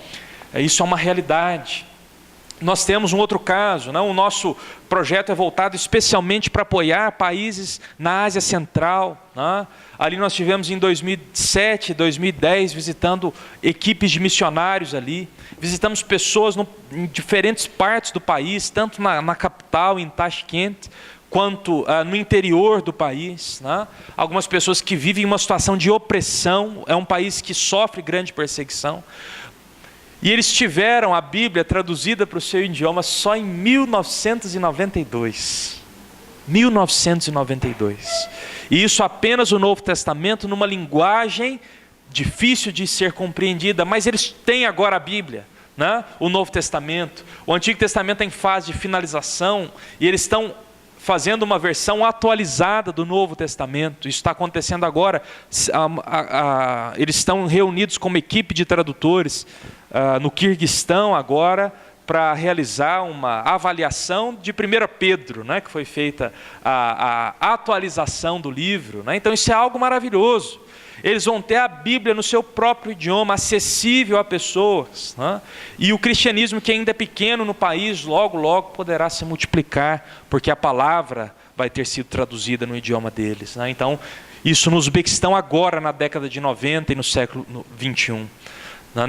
Speaker 1: isso é uma realidade. Nós temos um outro caso, né? O nosso projeto é voltado especialmente para apoiar países na Ásia Central, né? Ali nós tivemos em 2007, 2010, visitando equipes de missionários ali. Visitamos pessoas em diferentes partes do país, tanto na capital, em Tashkent, quanto no interior do país, né? Algumas pessoas que vivem uma situação de opressão, é um país que sofre grande perseguição. E eles tiveram a Bíblia traduzida para o seu idioma só em 1992. 1992. E isso apenas o Novo Testamento numa linguagem difícil de ser compreendida, mas eles têm agora a Bíblia, né? O Novo Testamento. O Antigo Testamento é em fase de finalização e eles estão fazendo uma versão atualizada do Novo Testamento. Isso está acontecendo agora. Eles estão reunidos como equipe de tradutores no Quirguistão agora, para realizar uma avaliação de 1 Pedro, né, que foi feita a atualização do livro, né? Então isso é algo maravilhoso. Eles vão ter a Bíblia no seu próprio idioma, acessível a pessoas, né? E o cristianismo, que ainda é pequeno no país, logo, logo poderá se multiplicar, porque a palavra vai ter sido traduzida no idioma deles, né? Então, isso no Uzbequistão agora, na década de 90 e no século 21.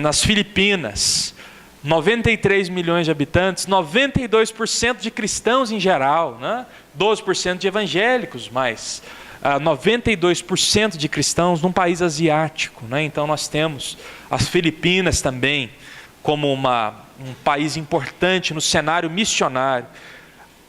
Speaker 1: Nas Filipinas, 93 milhões de habitantes, 92% de cristãos em geral, né? 12% de evangélicos, mas 92% de cristãos num país asiático, né? Então nós temos as Filipinas também como um país importante no cenário missionário.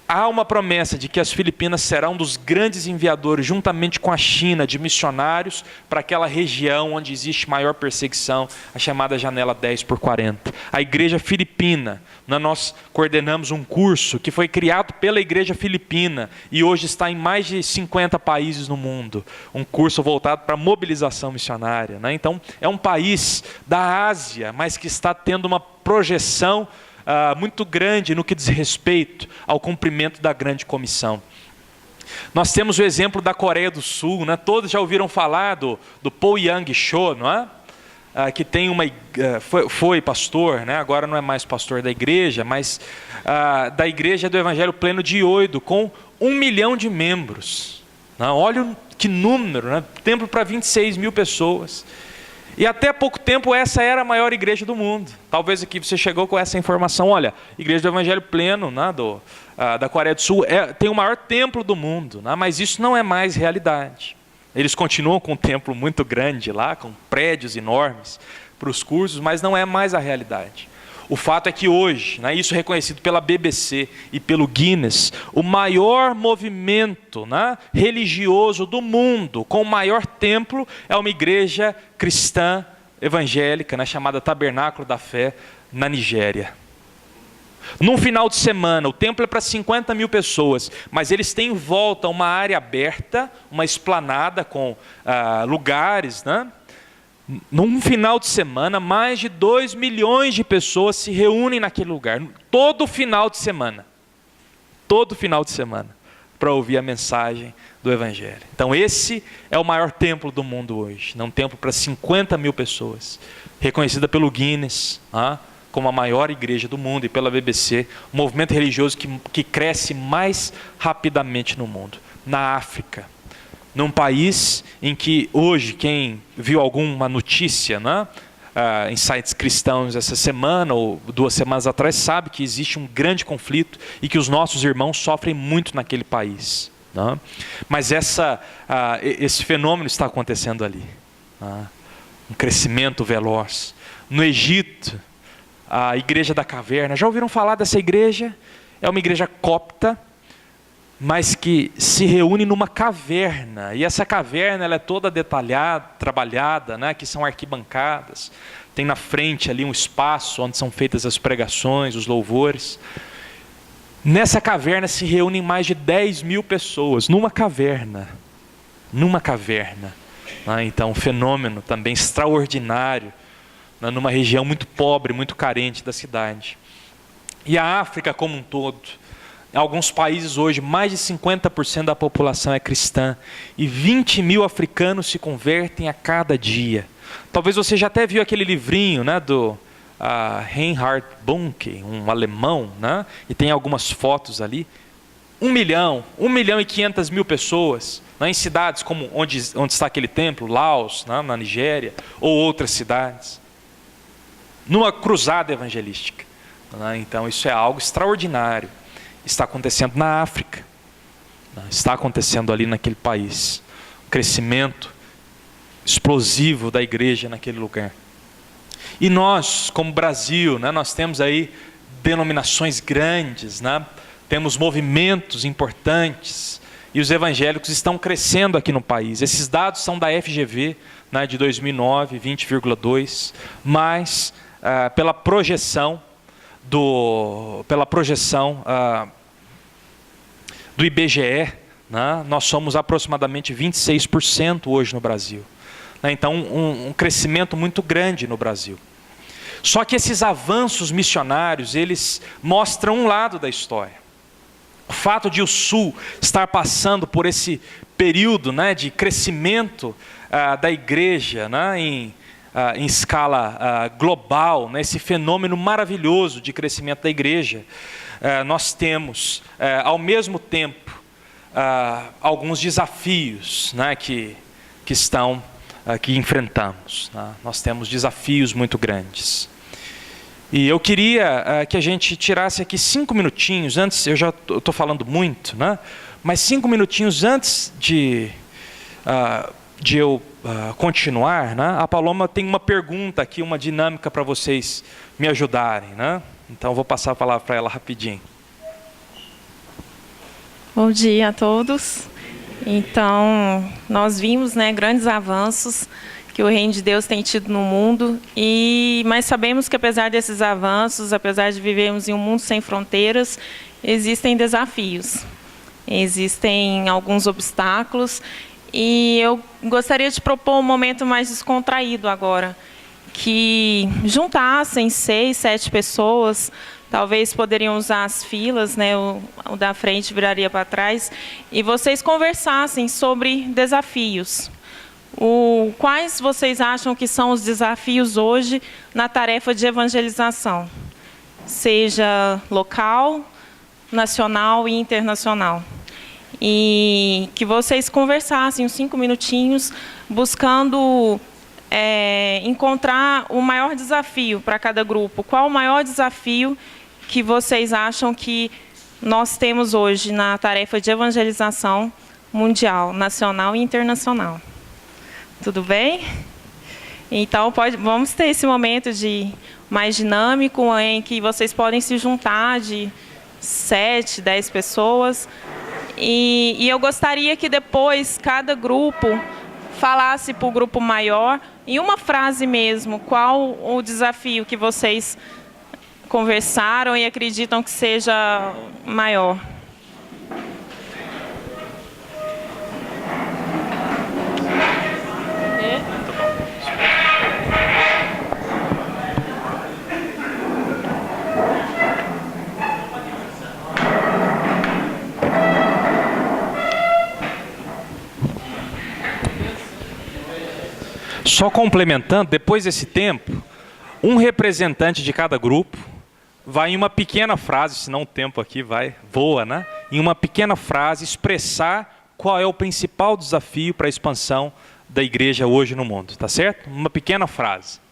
Speaker 1: Há uma promessa de que as Filipinas serão um dos grandes enviadores, juntamente com a China, de missionários para aquela região onde existe maior perseguição, a chamada janela 10/40. A igreja filipina, nós coordenamos um curso que foi criado pela igreja filipina e hoje está em mais de 50 países no mundo. Um curso voltado para mobilização missionária, né? Então, é um país da Ásia, mas que está tendo uma projeção muito grande no que diz respeito ao cumprimento da grande comissão. Nós temos o exemplo da Coreia do Sul, né? Todos já ouviram falar do Paul Yang-cho, não é? Que tem foi pastor, né? Agora não é mais pastor da igreja, mas da igreja do Evangelho Pleno de Yoido, com 1 milhão de membros, né? Olha que número, né? Templo para 26 mil pessoas. E até pouco tempo essa era a maior igreja do mundo. Talvez aqui você chegou com essa informação. Olha, Igreja do Evangelho Pleno, né, da Coreia do Sul tem o maior templo do mundo, né, mas isso não é mais realidade. Eles continuam com um templo muito grande lá, com prédios enormes para os cursos, mas não é mais a realidade. O fato é que hoje, né, isso reconhecido pela BBC e pelo Guinness, o maior movimento, né, religioso do mundo, com o maior templo, é uma igreja cristã evangélica, né, chamada Tabernáculo da Fé, na Nigéria. Num final de semana, o templo é para 50 mil pessoas, mas eles têm em volta uma área aberta, uma esplanada com lugares, né? Num final de semana, mais de 2 milhões de pessoas se reúnem naquele lugar, todo final de semana, para ouvir a mensagem do Evangelho. Então esse é o maior templo do mundo hoje, um templo para 50 mil pessoas, reconhecida pelo Guinness, como a maior igreja do mundo, e pela BBC, o movimento religioso que cresce mais rapidamente no mundo. Na África, num país em que hoje, quem viu alguma notícia, né, em sites cristãos essa semana ou 2 semanas atrás, sabe que existe um grande conflito e que os nossos irmãos sofrem muito naquele país, né? Mas esse fenômeno está acontecendo ali, né? Um crescimento veloz. No Egito, a Igreja da Caverna, já ouviram falar dessa igreja? É uma igreja copta, mas que se reúne numa caverna. E essa caverna ela é toda detalhada, trabalhada, né? Que são arquibancadas. Tem na frente ali um espaço onde são feitas as pregações, os louvores. Nessa caverna se reúnem mais de 10 mil pessoas, numa caverna. Numa caverna. Então, um fenômeno também extraordinário, numa região muito pobre, muito carente da cidade. E a África como um todo, em alguns países hoje, mais de 50% da população é cristã, e 20 mil africanos se convertem a cada dia. Talvez você já até viu aquele livrinho, né, do Reinhard Bonnke, um alemão, né, e tem algumas fotos ali. 1 milhão e 500 mil pessoas, né, em cidades como onde está aquele templo, Laos, né, na Nigéria, ou outras cidades, numa cruzada evangelística. Né, então isso é algo extraordinário. Está acontecendo na África, né, está acontecendo ali naquele país. Um crescimento explosivo da igreja naquele lugar. E nós, como Brasil, né, nós temos aí denominações grandes, né, temos movimentos importantes, e os evangélicos estão crescendo aqui no país. Esses dados são da FGV, né, de 2009, 20,2, mas pela projeção do IBGE, né, nós somos aproximadamente 26% hoje no Brasil. Então, um crescimento muito grande no Brasil. Só que esses avanços missionários, eles mostram um lado da história. O fato de o Sul estar passando por esse período, né, de crescimento da igreja, né, em escala global, né, esse fenômeno maravilhoso de crescimento da igreja, nós temos, ao mesmo tempo, alguns desafios, né, que enfrentamos. Né? Nós temos desafios muito grandes. E eu queria que a gente tirasse aqui 5 minutinhos, antes, eu já estou falando muito, né? Mas 5 minutinhos antes de eu continuar, né? A Paloma tem uma pergunta aqui, uma dinâmica para vocês me ajudarem, né? Então eu vou passar a palavra para ela rapidinho.
Speaker 4: Bom dia a todos. Então, nós vimos, né, grandes avanços que o reino de Deus tem tido no mundo, mas sabemos que apesar desses avanços, apesar de vivermos em um mundo sem fronteiras, existem desafios, existem alguns obstáculos, e eu gostaria de propor um momento mais descontraído agora, que juntassem 6, 7 pessoas, talvez poderiam usar as filas, né, o da frente viraria para trás, e vocês conversassem sobre desafios. Quais vocês acham que são os desafios hoje na tarefa de evangelização? Seja local, nacional e internacional. E que vocês conversassem uns 5 minutinhos, buscando encontrar o maior desafio para cada grupo. Qual o maior desafio que vocês acham que nós temos hoje na tarefa de evangelização mundial, nacional e internacional? Tudo bem? Então, vamos ter esse momento mais dinâmico, em que vocês podem se juntar de 7, 10 pessoas. E eu gostaria que depois cada grupo falasse para o grupo maior, em uma frase mesmo, qual o desafio que vocês conversaram e acreditam que seja maior.
Speaker 1: Só complementando, depois desse tempo, um representante de cada grupo vai em uma pequena frase, senão o tempo aqui voa, né? Em uma pequena frase expressar qual é o principal desafio para a expansão da igreja hoje no mundo, tá certo? Uma pequena frase.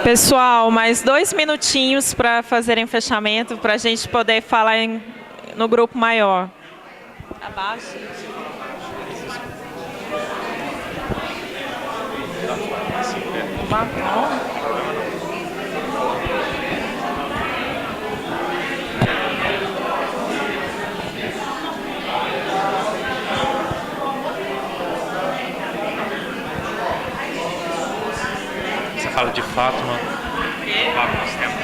Speaker 4: Pessoal, mais 2 minutinhos para fazerem fechamento, para a gente poder falar no grupo maior. Abaixo.
Speaker 1: Você fala de Fátima. Vamos, temos.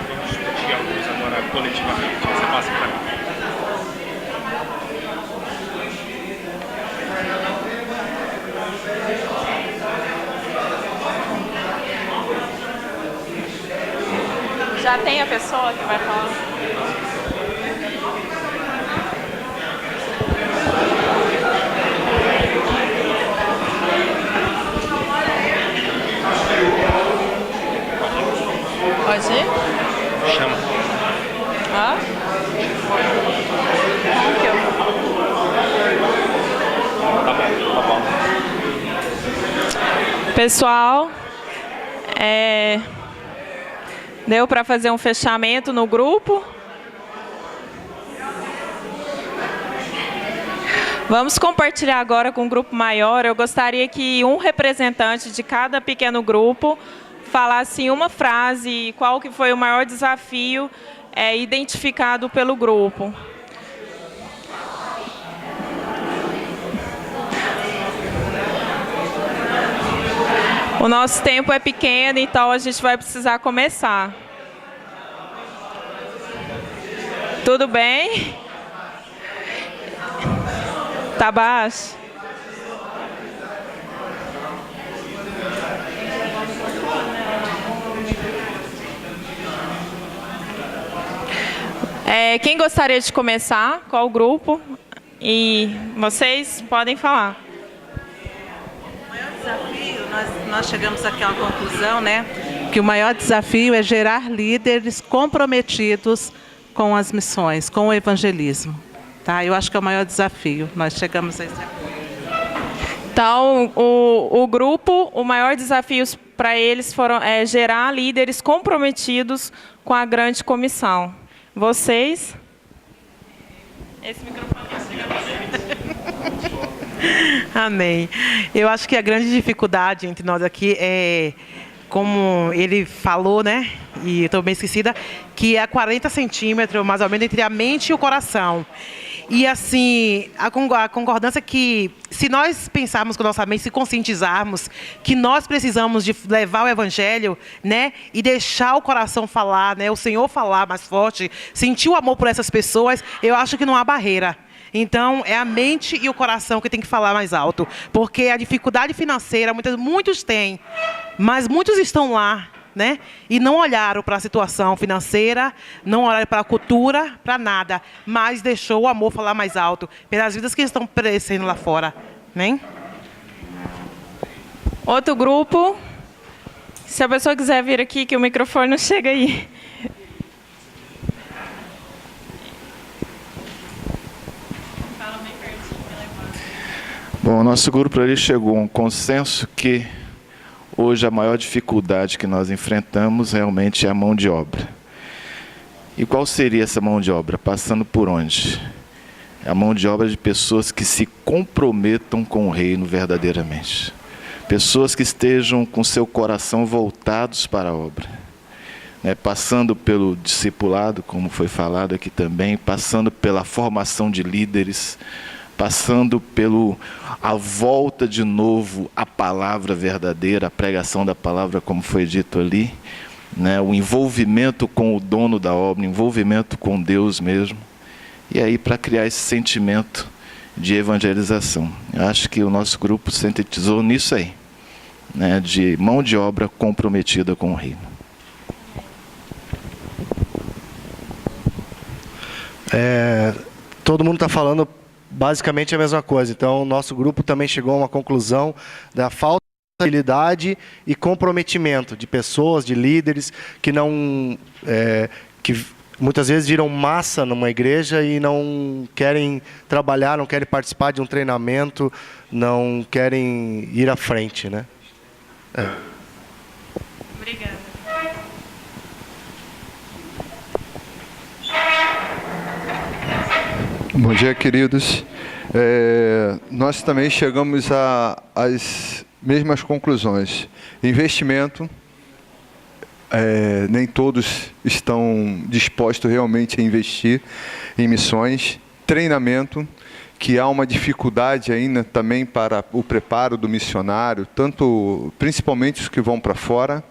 Speaker 1: Vamos discutir alguns agora coletivamente. Você passa para mim.
Speaker 4: Já tem a pessoa que vai falar? Pode ir?
Speaker 1: Chama.
Speaker 4: Ah? Como que eu...
Speaker 1: Tá bom.
Speaker 4: Pessoal, deu para fazer um fechamento no grupo? Vamos compartilhar agora com o grupo maior. Eu gostaria que um representante de cada pequeno grupo falasse uma frase, qual que foi o maior desafio identificado pelo grupo. O nosso tempo é pequeno, então a gente vai precisar começar. Tudo bem? Tá baixo? Quem gostaria de começar? Qual o grupo? E vocês podem falar.
Speaker 5: O maior desafio, nós chegamos aqui a uma conclusão, né? Que o maior desafio é gerar líderes comprometidos com as missões, com o evangelismo. Tá? Eu acho que é o maior desafio. Nós chegamos a esse acordo.
Speaker 4: Então, o grupo, o maior desafio para eles foram gerar líderes comprometidos com a grande comissão. Vocês? Esse microfone chega para frente.
Speaker 6: Amém. Eu acho que a grande dificuldade entre nós aqui é, como ele falou, né? E estou bem esquecida, que é 40 centímetros, mais ou menos, entre a mente e o coração. E, assim, a concordância que, se nós pensarmos com a nossa mente, se conscientizarmos que nós precisamos de levar o evangelho, né, e deixar o coração falar, né, o Senhor falar mais forte, sentir o amor por essas pessoas, eu acho que não há barreira. Então, é a mente e o coração que tem que falar mais alto. Porque a dificuldade financeira, muitos têm, mas muitos estão lá, né? E não olharam para a situação financeira, não olharam para a cultura, para nada, mas deixou o amor falar mais alto pelas vidas que estão perecendo lá fora, né?
Speaker 4: Outro grupo. Se a pessoa quiser vir aqui, que o microfone não chega aí.
Speaker 7: Bom, o nosso grupo ali chegou a um consenso que hoje a maior dificuldade que nós enfrentamos realmente é a mão de obra. E qual seria essa mão de obra? Passando por onde? É a mão de obra de pessoas que se comprometam com o reino verdadeiramente. Pessoas que estejam com seu coração voltados para a obra. Passando pelo discipulado, como foi falado aqui também, passando pela formação de líderes, passando pelo a volta de novo à palavra verdadeira, a pregação da palavra, como foi dito ali, né? O envolvimento com o dono da obra, o envolvimento com Deus mesmo, e aí para criar esse sentimento de evangelização. Eu acho que o nosso grupo sintetizou nisso aí, né? De mão de obra comprometida com o reino.
Speaker 8: Todo mundo está falando basicamente a mesma coisa. Então, o nosso grupo também chegou a uma conclusão da falta de habilidade e comprometimento de pessoas, de líderes, que não, que muitas vezes viram massa numa igreja e não querem trabalhar, não querem participar de um treinamento, não querem ir à frente, né?
Speaker 4: Obrigada.
Speaker 9: Bom dia, queridos. Nós também chegamos às mesmas conclusões. Investimento, nem todos estão dispostos realmente a investir em missões. Treinamento, que há uma dificuldade ainda também para o preparo do missionário, principalmente os que vão para fora.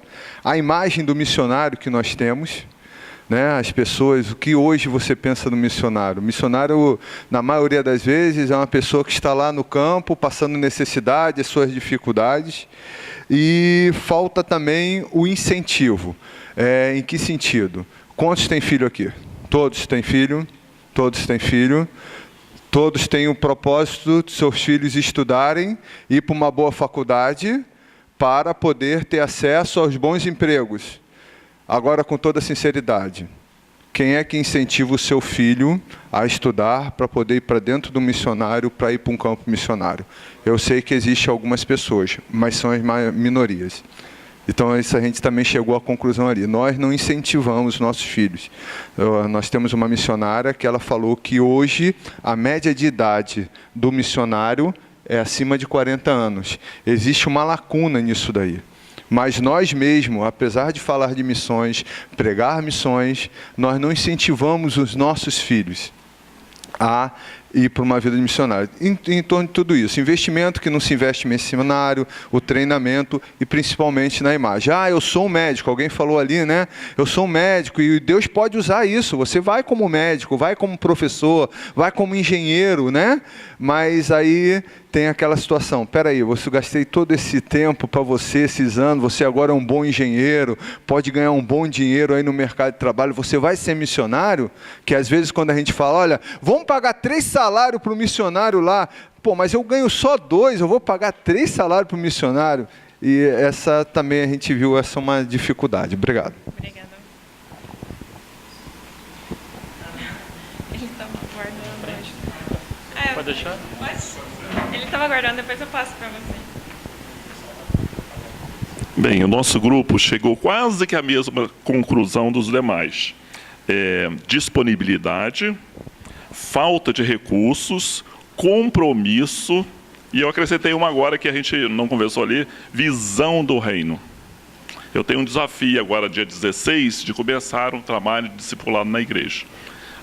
Speaker 9: A imagem do missionário que nós temos, né? As pessoas, o que hoje você pensa no missionário? O missionário, na maioria das vezes, é uma pessoa que está lá no campo, passando necessidade, as suas dificuldades. E falta também o incentivo. Em que sentido? Quantos têm filho aqui? Todos têm filho? Todos têm filho. Todos têm o propósito de seus filhos estudarem, ir para uma boa faculdade, para poder ter acesso aos bons empregos. Agora, com toda sinceridade, quem é que incentiva o seu filho a estudar para poder ir para dentro do missionário, para ir para um campo missionário? Eu sei que existem algumas pessoas, mas são as minorias. Então, isso a gente também chegou à conclusão ali. Nós não incentivamos nossos filhos. Nós temos uma missionária que ela falou que hoje a média de idade do missionário é acima de 40 anos. Existe uma lacuna nisso daí. Mas nós mesmos, apesar de falar de missões, pregar missões, nós não incentivamos os nossos filhos a ir para uma vida de missionário. Em torno de tudo isso, investimento que não se investe em missionário, o treinamento e principalmente na imagem. Eu sou um médico, alguém falou ali, né? Eu sou um médico e Deus pode usar isso. Você vai como médico, vai como professor, vai como engenheiro, né? Mas aí tem aquela situação, peraí, eu gastei todo esse tempo para você, esses anos, você agora é um bom engenheiro, pode ganhar um bom dinheiro aí no mercado de trabalho, você vai ser missionário? Que às vezes quando a gente fala, olha, vamos pagar 3 salários para o missionário lá, pô, mas eu ganho só 2, eu vou pagar 3 salários para o missionário? E essa também a gente viu, essa é uma dificuldade. Obrigado.
Speaker 4: Obrigada. Ele estava guardando.
Speaker 1: Pode deixar?
Speaker 4: Pode. Ele estava guardando, depois eu passo para você.
Speaker 10: Bem, o nosso grupo chegou quase que à mesma conclusão dos demais. Disponibilidade, falta de recursos, compromisso, e eu acrescentei uma agora que a gente não conversou ali, visão do reino. Eu tenho um desafio agora, dia 16, de começar um trabalho discipulado na igreja.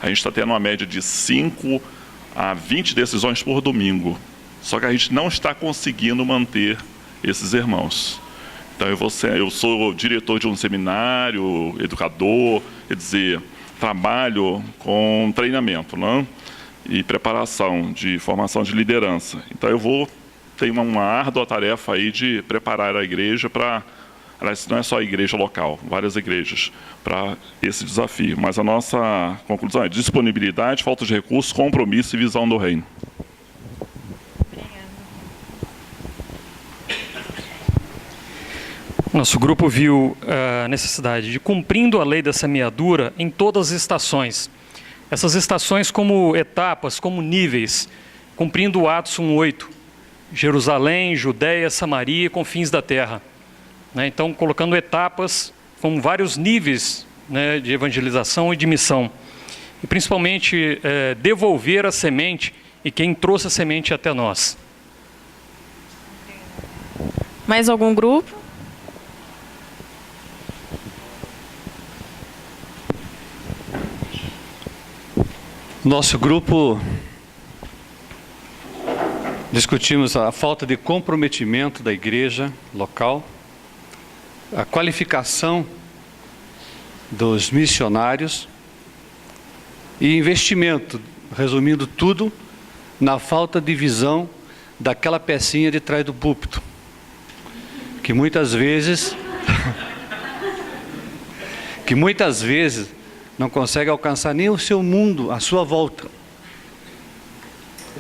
Speaker 10: A gente está tendo uma média de 5 a 20 decisões por domingo. Só que a gente não está conseguindo manter esses irmãos. Então eu sou diretor de um seminário, educador, quer dizer, trabalho com treinamento, né? E preparação de formação de liderança. Então eu ter uma árdua tarefa aí de preparar a igreja para, aliás, não é só a igreja local, várias igrejas, para esse desafio. Mas a nossa conclusão é disponibilidade, falta de recursos, compromisso e visão do reino.
Speaker 11: Nosso grupo viu a necessidade de cumprindo a lei da semeadura em todas as estações. Essas estações como etapas, como níveis, cumprindo o Atos 1:8, Jerusalém, Judéia, Samaria e confins da terra. Então, colocando etapas com vários níveis, né, de evangelização e de missão. E principalmente devolver a semente e quem trouxe a semente até nós.
Speaker 4: Mais algum grupo?
Speaker 12: Nosso grupo discutimos a falta de comprometimento da igreja local, a qualificação dos missionários e investimento, resumindo tudo, na falta de visão daquela pecinha de trás do púlpito, que muitas vezes não consegue alcançar nem o seu mundo, a sua volta.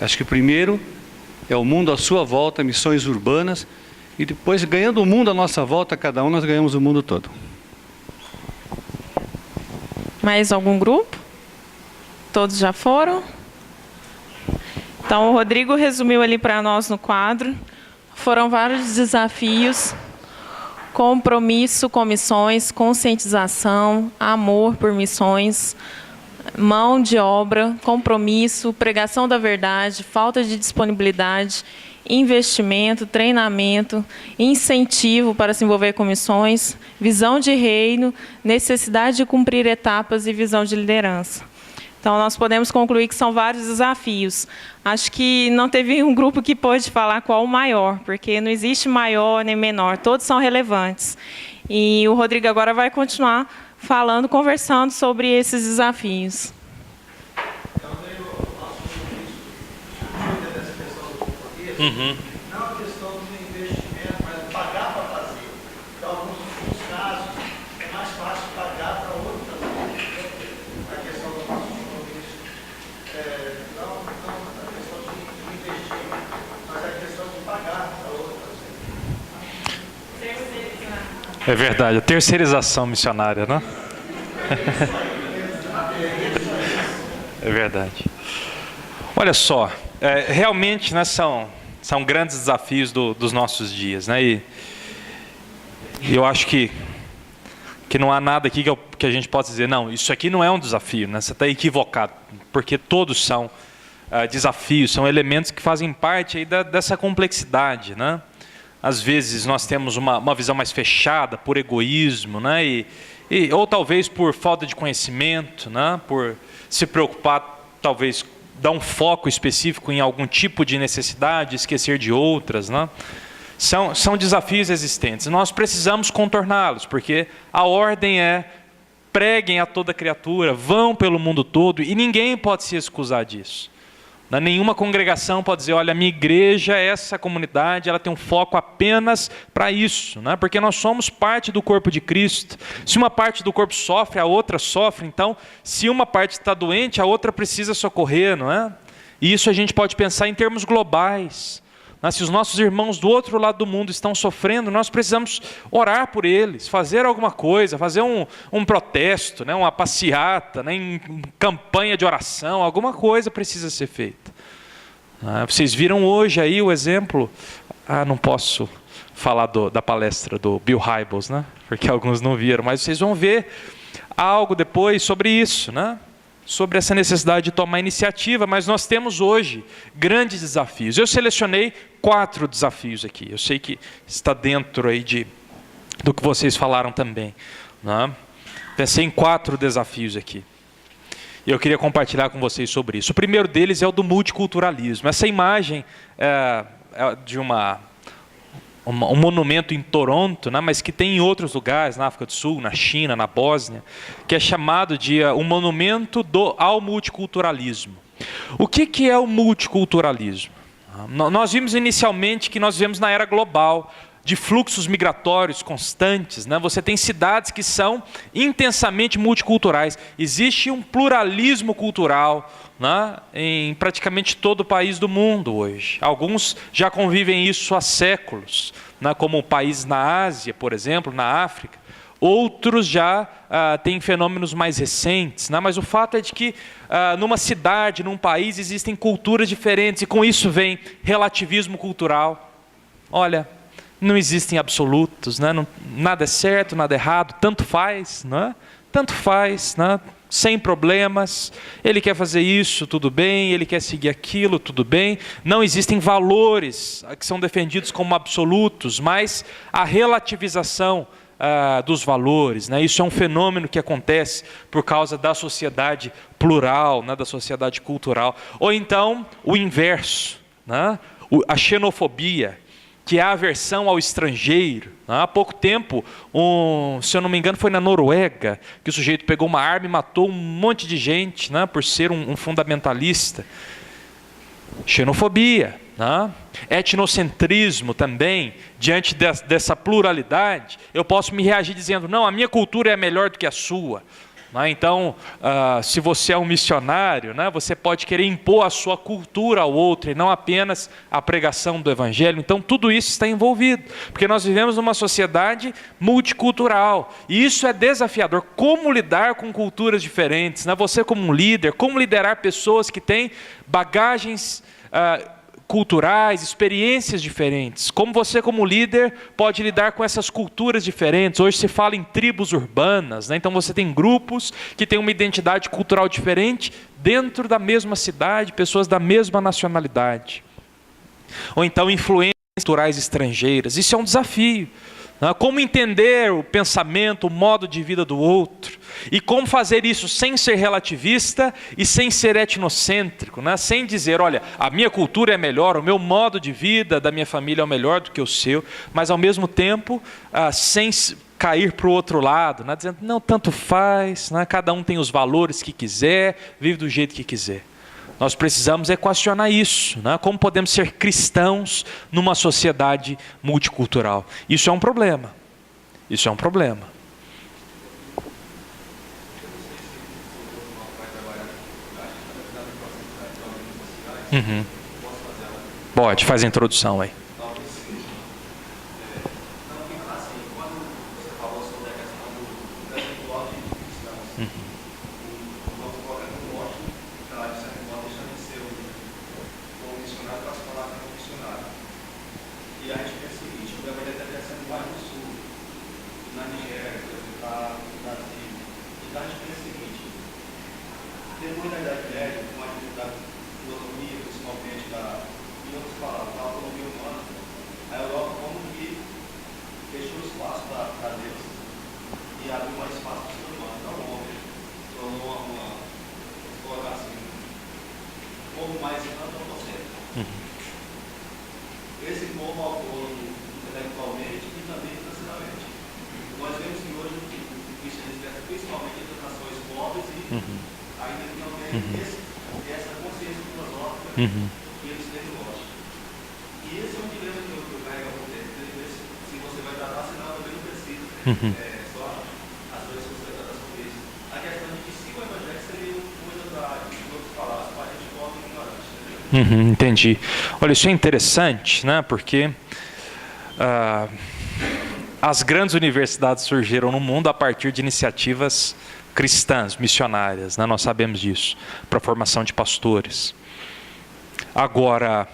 Speaker 12: Acho que primeiro é o mundo à sua volta, missões urbanas, e depois, ganhando o mundo à nossa volta, cada um nós ganhamos o mundo todo.
Speaker 4: Mais algum grupo? Todos já foram? Então, o Rodrigo resumiu ali para nós no quadro. Foram vários desafios: compromisso com missões, conscientização, amor por missões, mão de obra, compromisso, pregação da verdade, falta de disponibilidade, investimento, treinamento, incentivo para se envolver com missões, visão de reino, necessidade de cumprir etapas e visão de liderança. Então, nós podemos concluir que são vários desafios. Acho que não teve um grupo que pôde falar qual o maior, porque não existe maior nem menor, todos são relevantes. E o Rodrigo agora vai continuar falando, conversando sobre esses desafios.
Speaker 1: Uhum.
Speaker 13: Não a questão do investimento, mas pagar para fazer. Então, alguns casos, é mais fácil pagar para outros fazer. A questão do nosso compromisso. Não a questão de investir, mas a questão de pagar para outros fazer.
Speaker 1: É verdade, a terceirização missionária, né? É verdade. Olha só, realmente, né, são grandes desafios dos nossos dias, né? E eu acho que não há nada aqui que a gente possa dizer, não, isso aqui não é um desafio, né? Você está equivocado, porque todos são desafios, são elementos que fazem parte aí dessa complexidade, né? Às vezes nós temos uma visão mais fechada por egoísmo, né? Ou talvez por falta de conhecimento, né? Por se preocupar talvez dar um foco específico em algum tipo de necessidade, esquecer de outras, né? São desafios existentes. Nós precisamos contorná-los, porque a ordem é: preguem a toda criatura, vão pelo mundo todo, e ninguém pode se excusar disso. Nenhuma congregação pode dizer: olha, a minha igreja, essa comunidade, ela tem um foco apenas para isso, né? Porque nós somos parte do corpo de Cristo. Se uma parte do corpo sofre, a outra sofre. Então, se uma parte está doente, a outra precisa socorrer, não é? E isso a gente pode pensar em termos globais. Se os nossos irmãos do outro lado do mundo estão sofrendo, nós precisamos orar por eles, fazer alguma coisa, fazer um protesto, né, uma passeata, né, em campanha de oração, alguma coisa precisa ser feita. Vocês viram hoje aí o exemplo, não posso falar da palestra do Bill Hybels, né, porque alguns não viram, mas vocês vão ver algo depois sobre isso, né? Sobre essa necessidade de tomar iniciativa, mas nós temos hoje grandes desafios. Eu selecionei 4 desafios aqui. Eu sei que está dentro aí do que vocês falaram também, né? Pensei em 4 desafios aqui. E eu queria compartilhar com vocês sobre isso. O primeiro deles é o do multiculturalismo. Essa imagem é de um monumento em Toronto, né, mas que tem em outros lugares, na África do Sul, na China, na Bósnia, que é chamado de um monumento ao multiculturalismo. O que é o multiculturalismo? Nós vimos inicialmente que nós vivemos na era global, de fluxos migratórios constantes, né? Você tem cidades que são intensamente multiculturais. Existe um pluralismo cultural, né, em praticamente todo o país do mundo hoje. Alguns já convivem isso há séculos, né, como países na Ásia, por exemplo, na África. Outros já têm fenômenos mais recentes, né? Mas o fato é de que numa cidade, num país, existem culturas diferentes, e com isso vem relativismo cultural. Olha, não existem absolutos, né? Nada é certo, nada é errado, tanto faz, né? Tanto faz, né? Sem problemas. Ele quer fazer isso, tudo bem. Ele quer seguir aquilo, tudo bem. Não existem valores que são defendidos como absolutos, mas a relativização dos valores, né? Isso é um fenômeno que acontece por causa da sociedade plural, né? Da sociedade cultural. Ou então o inverso, né? A xenofobia, que é a aversão ao estrangeiro. Há pouco tempo, se eu não me engano, foi na Noruega, que o sujeito pegou uma arma e matou um monte de gente, né, por ser um fundamentalista. Xenofobia, né? Etnocentrismo também, diante dessa pluralidade, eu posso me reagir dizendo: não, a minha cultura é melhor do que a sua. Então, se você é um missionário, né, você pode querer impor a sua cultura ao outro, e não apenas a pregação do Evangelho. Então, tudo isso está envolvido, porque nós vivemos numa sociedade multicultural, e isso é desafiador. Como lidar com culturas diferentes, né? Você como um líder, como liderar pessoas que têm bagagens culturais, experiências diferentes. Como você, como líder, pode lidar com essas culturas diferentes. Hoje se fala em tribos urbanas, né? Então você tem grupos que têm uma identidade cultural diferente dentro da mesma cidade, pessoas da mesma nacionalidade. Ou então influências culturais estrangeiras. Isso é um desafio. Como entender o pensamento, o modo de vida do outro, e como fazer isso sem ser relativista e sem ser etnocêntrico, né? Sem dizer: olha, a minha cultura é melhor, o meu modo de vida da minha família é o melhor do que o seu, mas ao mesmo tempo sem cair para o outro lado, né? Dizendo: não, tanto faz, né? Cada um tem os valores que quiser, vive do jeito que quiser. Nós precisamos equacionar isso, né? Como podemos ser cristãos numa sociedade multicultural? Isso é um problema. Isso é um problema. Pode, faz a introdução aí.
Speaker 13: Depois da Idade Média, com a atividade da filosofia, principalmente e outras palavras, da autonomia humana, povo mais antropocêntrico. Esse povo autônomo intelectualmente e também financeiramente. Nós vemos que hoje o cristianismo é principalmente entre as nações pobres e ainda que não tem essa consciência filosófica que eles têm hoje. E esse é um dilema que eu carrego há muito tempo. Se você vai tratar, senão eu também não preciso. Só às vezes você vai tratar sobre isso. A questão de que se o evangelho seria coisa da, de outras palavras, para a gente pobre e ignorante.
Speaker 1: Entendi. Olha, isso é interessante, né? Porque as grandes universidades surgiram no mundo a partir de iniciativas cristãs, missionárias, né? Nós sabemos disso, para a formação de pastores. Agora,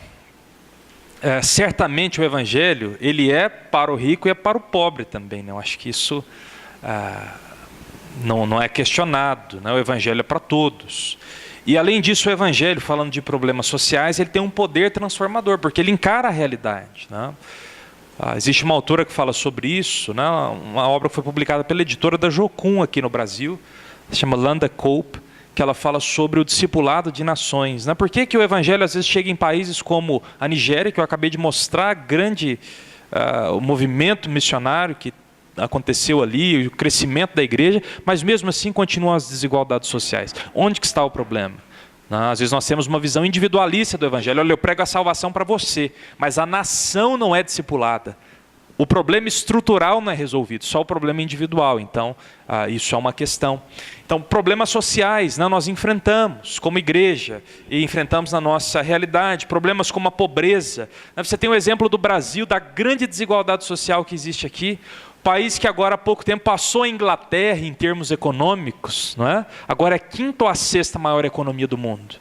Speaker 1: certamente o evangelho, ele é para o rico e é para o pobre também, né? Eu acho que isso não é questionado, né? O evangelho é para todos. E além disso, o evangelho, falando de problemas sociais, ele tem um poder transformador, porque ele encara a realidade, né? Existe uma autora que fala sobre isso, né? Uma obra que foi publicada pela editora da Jocum aqui no Brasil, se chama Landa Cope, que ela fala sobre o discipulado de nações, né? Por que o evangelho às vezes chega em países como a Nigéria, que eu acabei de mostrar, o movimento missionário que aconteceu ali, o crescimento da igreja, mas mesmo assim continuam as desigualdades sociais. Onde que está o problema? Às vezes nós temos uma visão individualista do evangelho. Olha, eu prego a salvação para você, mas a nação não é discipulada. O problema estrutural não é resolvido, só o problema individual. Então, isso é uma questão. Então, problemas sociais, né, nós enfrentamos como igreja e enfrentamos na nossa realidade. Problemas como a pobreza. Você tem o exemplo do Brasil, da grande desigualdade social que existe aqui. País que agora há pouco tempo passou a Inglaterra em termos econômicos, não é? Agora é a 5ª ou a 6ª maior economia do mundo.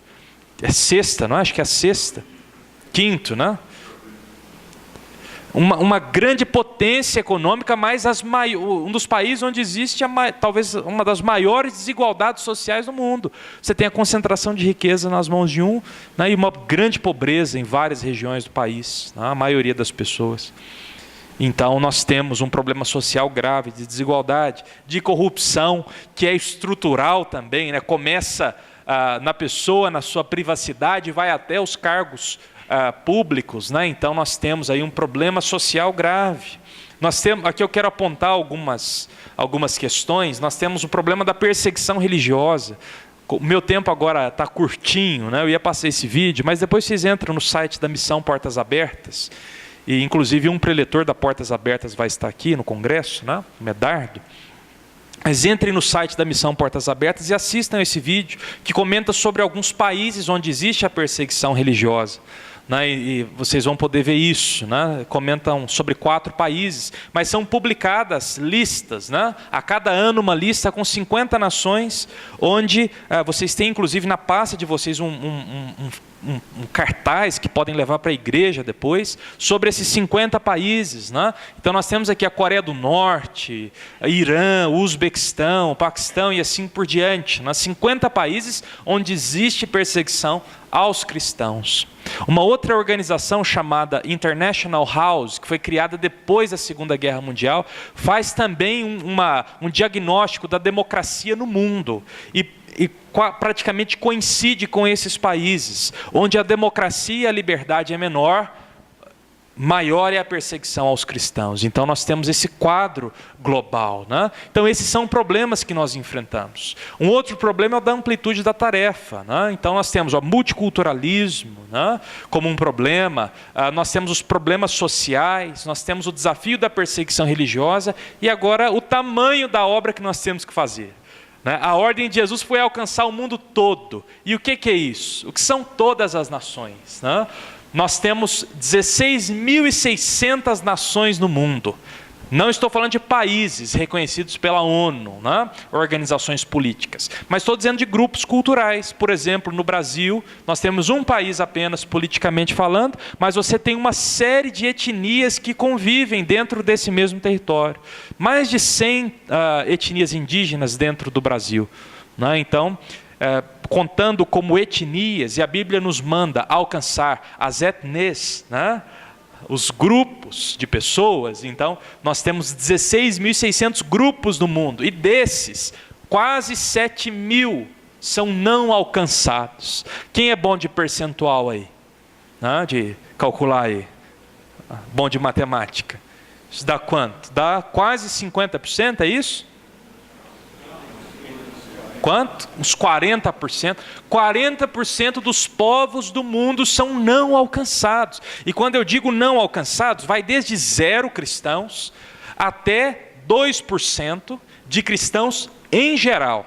Speaker 1: É 6ª, não é? Acho que é a 6ª. 5º, né? Uma grande potência econômica, mas um dos países onde existe talvez uma das maiores desigualdades sociais do mundo. Você tem a concentração de riqueza nas mãos de um, né, e uma grande pobreza em várias regiões do país, né, a maioria das pessoas. Então nós temos um problema social grave de desigualdade, de corrupção, que é estrutural também, né? Começa na pessoa, na sua privacidade, vai até os cargos públicos, né? Então nós temos aí um problema social grave. Aqui eu quero apontar algumas questões. Nós temos o problema da perseguição religiosa. O meu tempo agora está curtinho, né? Eu ia passar esse vídeo, mas depois vocês entram no site da Missão Portas Abertas. E, inclusive, um preletor da Portas Abertas vai estar aqui no Congresso, né? O Medardo. Mas entrem no site da Missão Portas Abertas e assistam esse vídeo, que comenta sobre alguns países onde existe a perseguição religiosa. Né? E vocês vão poder ver isso, né? Comentam sobre 4 países, mas são publicadas listas, né? A cada ano uma lista com 50 nações, onde vocês têm, inclusive, na pasta de vocês um cartaz que podem levar para a igreja depois, sobre esses 50 países, né? Então nós temos aqui a Coreia do Norte, Irã, Uzbequistão, Paquistão e assim por diante, né? 50 países onde existe perseguição aos cristãos. Uma outra organização chamada International House, que foi criada depois da Segunda Guerra Mundial, faz também um diagnóstico da democracia no mundo e praticamente coincide com esses países, onde a democracia e a liberdade é menor, maior é a perseguição aos cristãos. Então nós temos esse quadro global, né? Então esses são problemas que nós enfrentamos. Um outro problema é o da amplitude da tarefa, né? Então nós temos o multiculturalismo, né, como um problema, nós temos os problemas sociais, nós temos o desafio da perseguição religiosa e agora o tamanho da obra que nós temos que fazer. A ordem de Jesus foi alcançar o mundo todo. E o que é isso? O que são todas as nações? Né? Nós temos 16.600 nações no mundo. Não estou falando de países reconhecidos pela ONU, né? Organizações políticas, mas estou dizendo de grupos culturais. Por exemplo, no Brasil, nós temos um país apenas politicamente falando, mas você tem uma série de etnias que convivem dentro desse mesmo território. Mais de 100 etnias indígenas dentro do Brasil, né? Então, contando como etnias, e a Bíblia nos manda alcançar as etnias, né? Os grupos de pessoas. Então nós temos 16.600 grupos no mundo, e desses quase 7.000 são não alcançados. Quem é bom de percentual aí? De calcular aí? Bom de matemática. Isso dá quanto? Dá quase 50%, é isso? Quanto? Uns 40%. 40% dos povos do mundo são não alcançados. E quando eu digo não alcançados, vai desde 0 cristãos até 2% de cristãos em geral,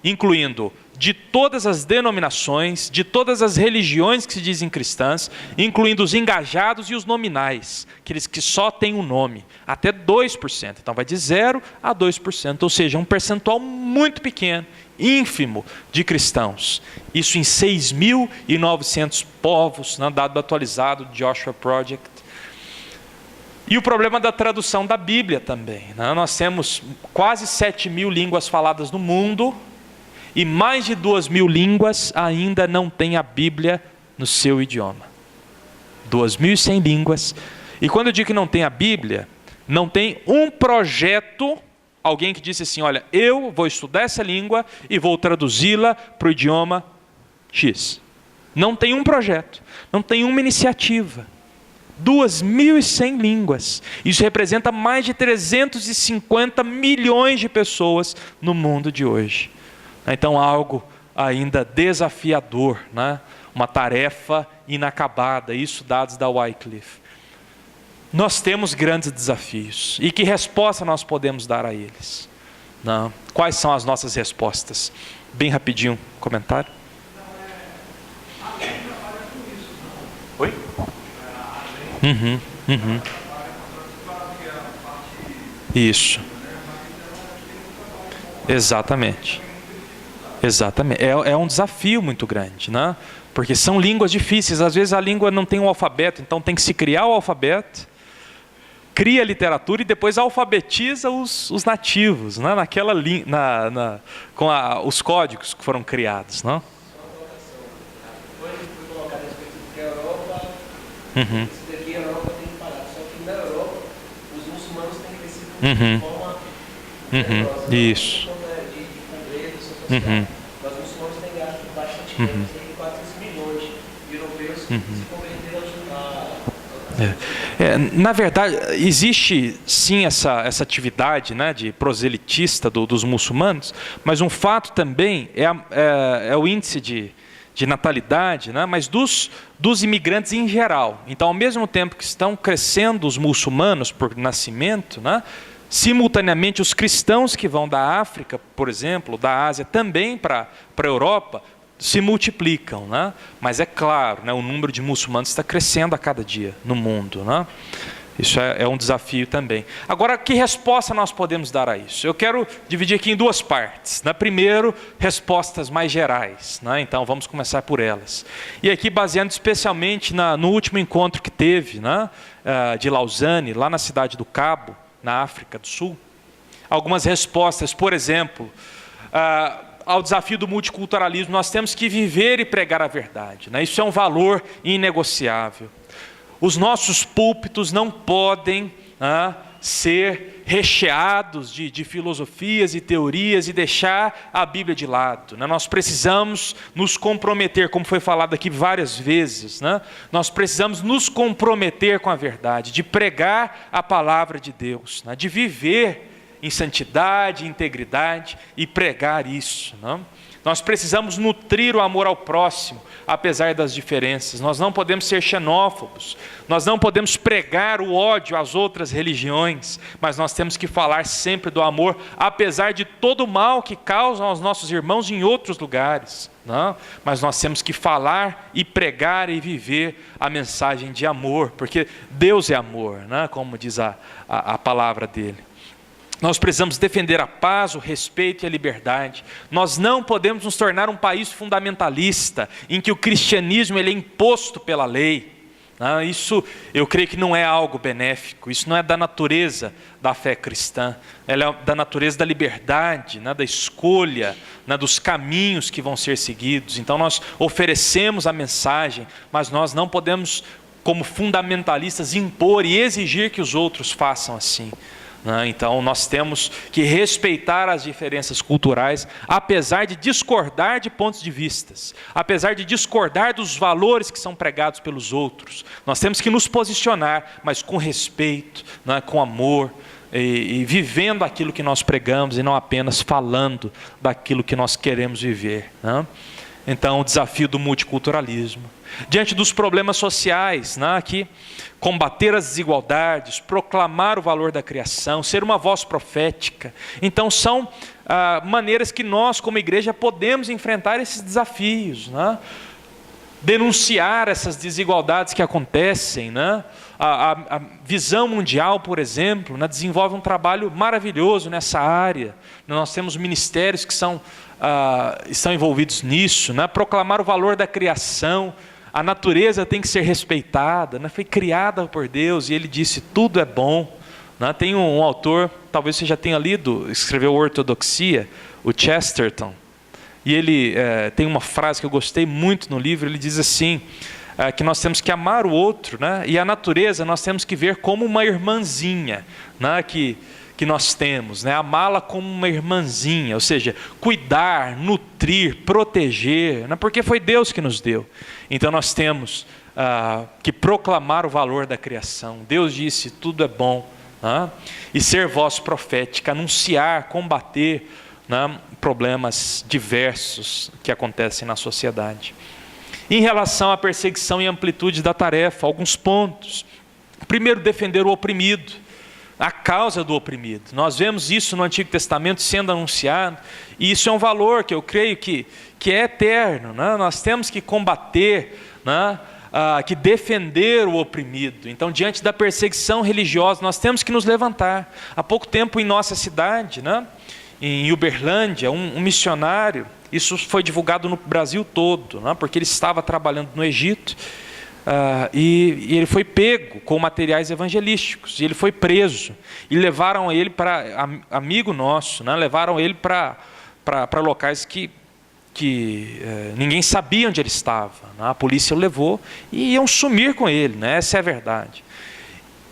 Speaker 1: incluindo de todas as denominações, de todas as religiões que se dizem cristãs, incluindo os engajados e os nominais, aqueles que só têm um nome, até 2%. Então vai de 0 a 2%, ou seja, um percentual muito pequeno, ínfimo de cristãos. Isso em 6.900 povos, dado atualizado do Joshua Project. E o problema da tradução da Bíblia também. Nós temos quase 7.000 línguas faladas no mundo, e mais de 2.000 línguas ainda não têm a Bíblia no seu idioma. 2.100 línguas. E quando eu digo que não tem a Bíblia, não tem um projeto, alguém que disse assim, olha, eu vou estudar essa língua e vou traduzi-la para o idioma X. Não tem um projeto, não tem uma iniciativa. 2.100 línguas. Isso representa mais de 350 milhões de pessoas no mundo de hoje. Então, algo ainda desafiador, uma tarefa inacabada, isso dados da Wycliffe. Nós temos grandes desafios, e que resposta nós podemos dar a eles? Quais são as nossas respostas? Bem rapidinho, comentário. Oi? Isso. Exatamente. Exatamente. É um desafio muito grande, porque são línguas difíceis. Às vezes a língua não tem um alfabeto, então tem que se criar o alfabeto, cria a literatura e depois alfabetiza os nativos, com os códigos que foram criados.
Speaker 3: Hoje fui colocar nesse que a Europa, isso daqui a Europa tem que parar. Só que na Europa, os muçulmanos têm crescido de forma
Speaker 1: Isso.
Speaker 3: Mas os muçulmanos têm gasto bastante tempo, tem 400 milhões de europeus que se converteram
Speaker 1: Na verdade, existe sim essa atividade de proselitista dos muçulmanos, mas um fato também é o índice de natalidade, mas dos imigrantes em geral. Então, ao mesmo tempo que estão crescendo os muçulmanos por nascimento, simultaneamente os cristãos que vão da África, por exemplo, da Ásia também para a Europa, se multiplicam, mas é claro, o número de muçulmanos está crescendo a cada dia no mundo, Isso é um desafio também. Agora, que resposta nós podemos dar a isso? Eu quero dividir aqui em duas partes. Primeiro, respostas mais gerais, então vamos começar por elas. E aqui baseando especialmente no último encontro que teve, de Lausanne, lá na cidade do Cabo, na África do Sul. Algumas respostas, por exemplo, ao desafio do multiculturalismo, nós temos que viver e pregar a verdade. Isso é um valor inegociável. Os nossos púlpitos não podem ser recheados de filosofias e teorias e deixar a Bíblia de lado. Nós precisamos nos comprometer, como foi falado aqui várias vezes. Nós precisamos nos comprometer com a verdade, de pregar a palavra de Deus, de viver em santidade, integridade e pregar isso. Nós precisamos nutrir o amor ao próximo, apesar das diferenças. Nós não podemos ser xenófobos, nós não podemos pregar o ódio às outras religiões, mas nós temos que falar sempre do amor, apesar de todo o mal que causam aos nossos irmãos em outros lugares. Mas nós temos que falar e pregar e viver a mensagem de amor, porque Deus é amor, como diz a palavra dele. Nós precisamos defender a paz, o respeito e a liberdade. Nós não podemos nos tornar um país fundamentalista, em que o cristianismo ele é imposto pela lei. Isso eu creio que não é algo benéfico, isso não é da natureza da fé cristã, ela é da natureza da liberdade, da escolha, dos caminhos que vão ser seguidos. Então nós oferecemos a mensagem, mas nós não podemos, como fundamentalistas, impor e exigir que os outros façam assim. Então, nós temos que respeitar as diferenças culturais, apesar de discordar de pontos de vistas, apesar de discordar dos valores que são pregados pelos outros. Nós temos que nos posicionar, mas com respeito, com amor, e vivendo aquilo que nós pregamos e não apenas falando daquilo que nós queremos viver. Então, o desafio do multiculturalismo. Diante dos problemas sociais, aqui, combater as desigualdades, proclamar o valor da criação, ser uma voz profética. Então, são maneiras que nós, como igreja, podemos enfrentar esses desafios. Denunciar essas desigualdades que acontecem. A Visão Mundial, por exemplo, desenvolve um trabalho maravilhoso nessa área. Nós temos ministérios que estão envolvidos nisso. Proclamar o valor da criação. A natureza tem que ser respeitada, foi criada por Deus e Ele disse, tudo é bom. Tem um autor, talvez você já tenha lido, escreveu Ortodoxia, o Chesterton, e ele tem uma frase que eu gostei muito no livro, ele diz assim, que nós temos que amar o outro, e a natureza nós temos que ver como uma irmãzinha, que nós temos, amá-la como uma irmãzinha, ou seja, cuidar, nutrir, proteger, porque foi Deus que nos deu. Então nós temos que proclamar o valor da criação. Deus disse, tudo é bom, e ser voz profética, anunciar, combater problemas diversos que acontecem na sociedade. Em relação à perseguição e amplitude da tarefa, alguns pontos. Primeiro, defender o oprimido. A causa do oprimido. Nós vemos isso no Antigo Testamento sendo anunciado, e isso é um valor que eu creio que é eterno. Nós temos que combater, que defender o oprimido. Então, diante da perseguição religiosa, nós temos que nos levantar. Há pouco tempo em nossa cidade, em Uberlândia, um missionário, isso foi divulgado no Brasil todo, porque ele estava trabalhando no Egito, e ele foi pego com materiais evangelísticos, e ele foi preso, e levaram ele para, amigo nosso, levaram ele para locais que ninguém sabia onde ele estava, a polícia o levou, e iam sumir com ele, essa é a verdade.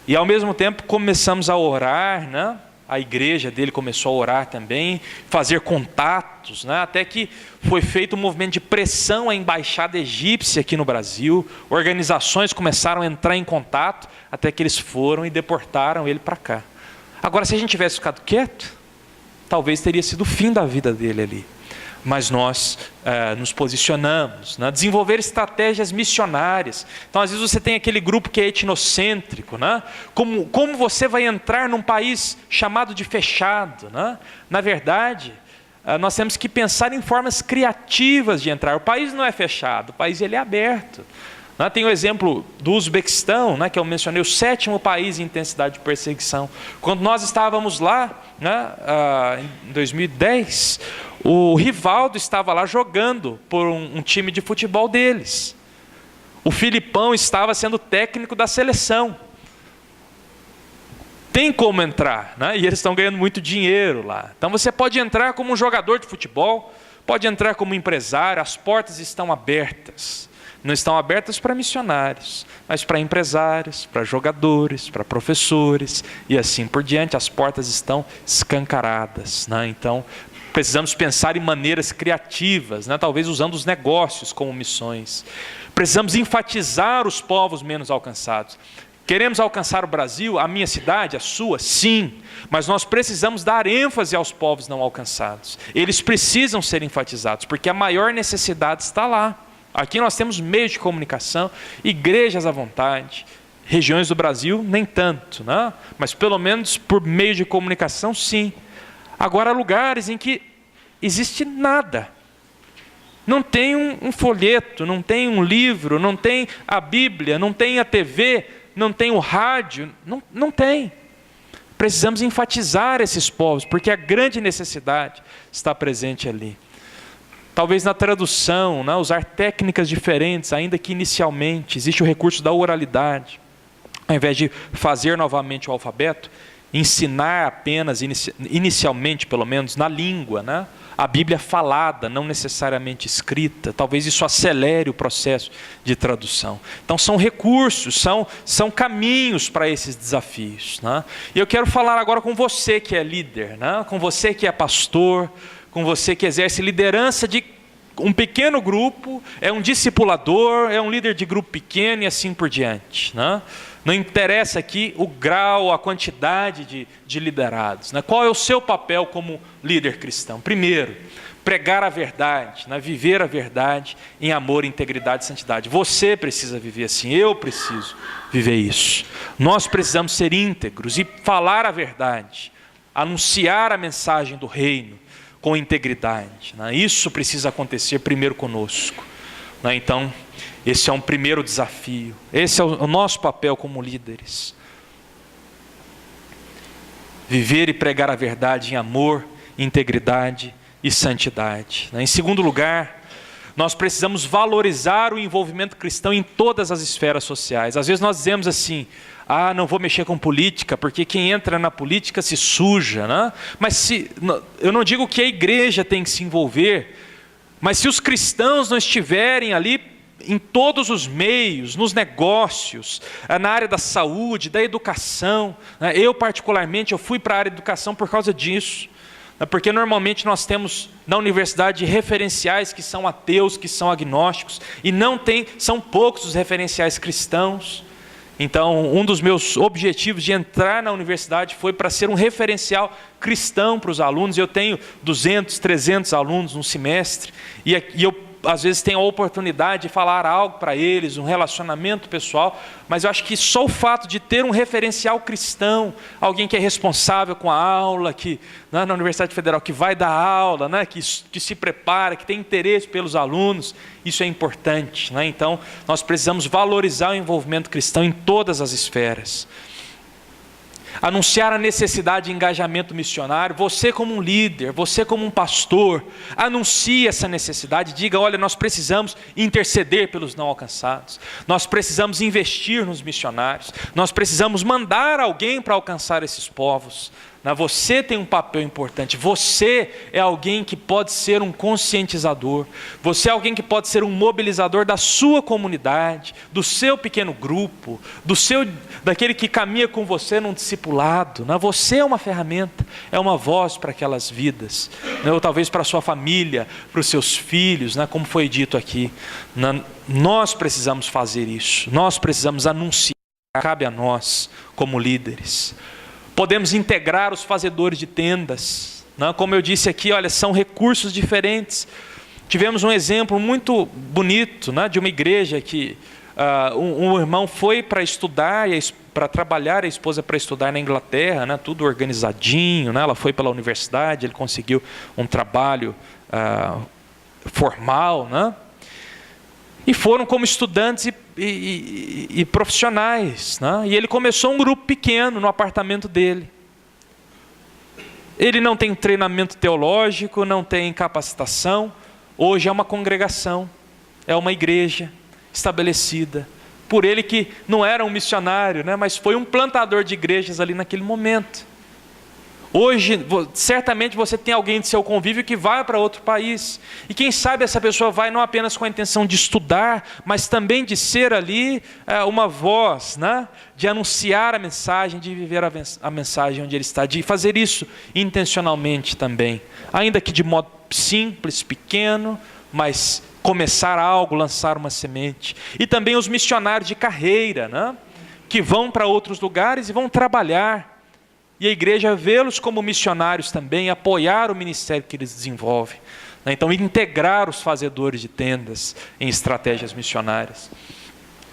Speaker 1: E ao mesmo tempo começamos a orar, a igreja dele começou a orar também, fazer contatos, até que foi feito um movimento de pressão à embaixada egípcia aqui no Brasil, organizações começaram a entrar em contato, até que eles foram e deportaram ele para cá. Agora, se a gente tivesse ficado quieto, talvez teria sido o fim da vida dele ali. Mas nós nos posicionamos, desenvolver estratégias missionárias. Então, às vezes você tem aquele grupo que é etnocêntrico, como você vai entrar num país chamado de fechado, Na verdade, nós temos que pensar em formas criativas de entrar. O país não é fechado, o país ele é aberto. Tem o exemplo do Uzbequistão, que eu mencionei, o 7º país em intensidade de perseguição. Quando nós estávamos lá, em 2010, o Rivaldo estava lá jogando por um time de futebol deles. O Filipão estava sendo técnico da seleção. Tem como entrar, e eles estão ganhando muito dinheiro lá. Então você pode entrar como um jogador de futebol, pode entrar como empresário, as portas estão abertas. Não estão abertas para missionários, mas para empresários, para jogadores, para professores e assim por diante. As portas estão escancaradas. Então, precisamos pensar em maneiras criativas, talvez usando os negócios como missões. Precisamos enfatizar os povos menos alcançados. Queremos alcançar o Brasil, a minha cidade, a sua? Sim, mas nós precisamos dar ênfase aos povos não alcançados. Eles precisam ser enfatizados, porque a maior necessidade está lá. Aqui nós temos meios de comunicação, igrejas à vontade, regiões do Brasil nem tanto, mas pelo menos por meio de comunicação sim. Agora, lugares em que existe nada, não tem um folheto, não tem um livro, não tem a Bíblia, não tem a TV, não tem o rádio, não tem. Precisamos enfatizar esses povos, porque a grande necessidade está presente ali. Talvez na tradução, usar técnicas diferentes, ainda que inicialmente existe o recurso da oralidade. Ao invés de fazer novamente o alfabeto, ensinar apenas, inicialmente pelo menos, na língua, né? A Bíblia falada, não necessariamente escrita. Talvez isso acelere o processo de tradução. Então são recursos, são caminhos para esses desafios, né? E eu quero falar agora com você que é líder, né? Com você que é pastor, com você que exerce liderança de um pequeno grupo, é um discipulador, é um líder de grupo pequeno e assim por diante, né? Não interessa aqui o grau, a quantidade de liderados, né? Qual é o seu papel como líder cristão? Primeiro, pregar a verdade, né? Viver a verdade em amor, integridade e santidade. Você precisa viver assim, eu preciso viver isso. Nós precisamos ser íntegros e falar a verdade, anunciar a mensagem do reino com integridade, né? Isso precisa acontecer primeiro conosco, né? Então, esse é um primeiro desafio. Esse é o nosso papel como líderes. Viver e pregar a verdade em amor, integridade e santidade. Em segundo lugar, nós precisamos valorizar o envolvimento cristão em todas as esferas sociais. Às vezes nós dizemos assim: não vou mexer com política, porque quem entra na política se suja, né? Mas eu não digo que a igreja tem que se envolver, mas se os cristãos não estiverem ali em todos os meios, nos negócios, na área da saúde, da educação, né? Eu particularmente, eu fui para a área de educação por causa disso, né? Porque normalmente nós temos na universidade referenciais que são ateus, que são agnósticos, e são poucos os referenciais cristãos. Então, um dos meus objetivos de entrar na universidade foi para ser um referencial cristão para os alunos. Eu tenho 200, 300 alunos no semestre, e eu às vezes tenho a oportunidade de falar algo para eles, um relacionamento pessoal, mas eu acho que só o fato de ter um referencial cristão, alguém que é responsável com a aula, que na Universidade Federal, que vai dar aula, né, que se prepara, que tem interesse pelos alunos, isso é importante, né? Então, nós precisamos valorizar o envolvimento cristão em todas as esferas. Anunciar a necessidade de engajamento missionário. Você como um líder, você como um pastor, anuncie essa necessidade, diga: olha, nós precisamos interceder pelos não alcançados, nós precisamos investir nos missionários, nós precisamos mandar alguém para alcançar esses povos. Você tem um papel importante, você é alguém que pode ser um conscientizador, você é alguém que pode ser um mobilizador da sua comunidade, do seu pequeno grupo, daquele que caminha com você num discipulado. Você é uma ferramenta, é uma voz para aquelas vidas, ou talvez para a sua família, para os seus filhos, como foi dito aqui. Nós precisamos fazer isso, nós precisamos anunciar, cabe a nós como líderes. Podemos integrar os fazedores de tendas, né? Como eu disse aqui, olha, são recursos diferentes. Tivemos um exemplo muito bonito, né, de uma igreja que um irmão foi para estudar, para trabalhar, a esposa para estudar na Inglaterra, né, tudo organizadinho, né, ela foi pela universidade, ele conseguiu um trabalho formal, né? E foram como estudantes e profissionais, né? E ele começou um grupo pequeno no apartamento dele. Ele não tem treinamento teológico, não tem capacitação. Hoje é uma congregação, é uma igreja estabelecida por ele, que não era um missionário, né? Mas foi um plantador de igrejas ali naquele momento. Hoje, certamente você tem alguém de seu convívio que vai para outro país. E quem sabe essa pessoa vai não apenas com a intenção de estudar, mas também de ser ali uma voz, né? De anunciar a mensagem, de viver a mensagem onde ele está, de fazer isso intencionalmente também. Ainda que de modo simples, pequeno, mas começar algo, lançar uma semente. E também os missionários de carreira, né? Que vão para outros lugares e vão trabalhar. E a igreja vê-los como missionários também, apoiar o ministério que eles desenvolvem. Então, integrar os fazedores de tendas em estratégias missionárias.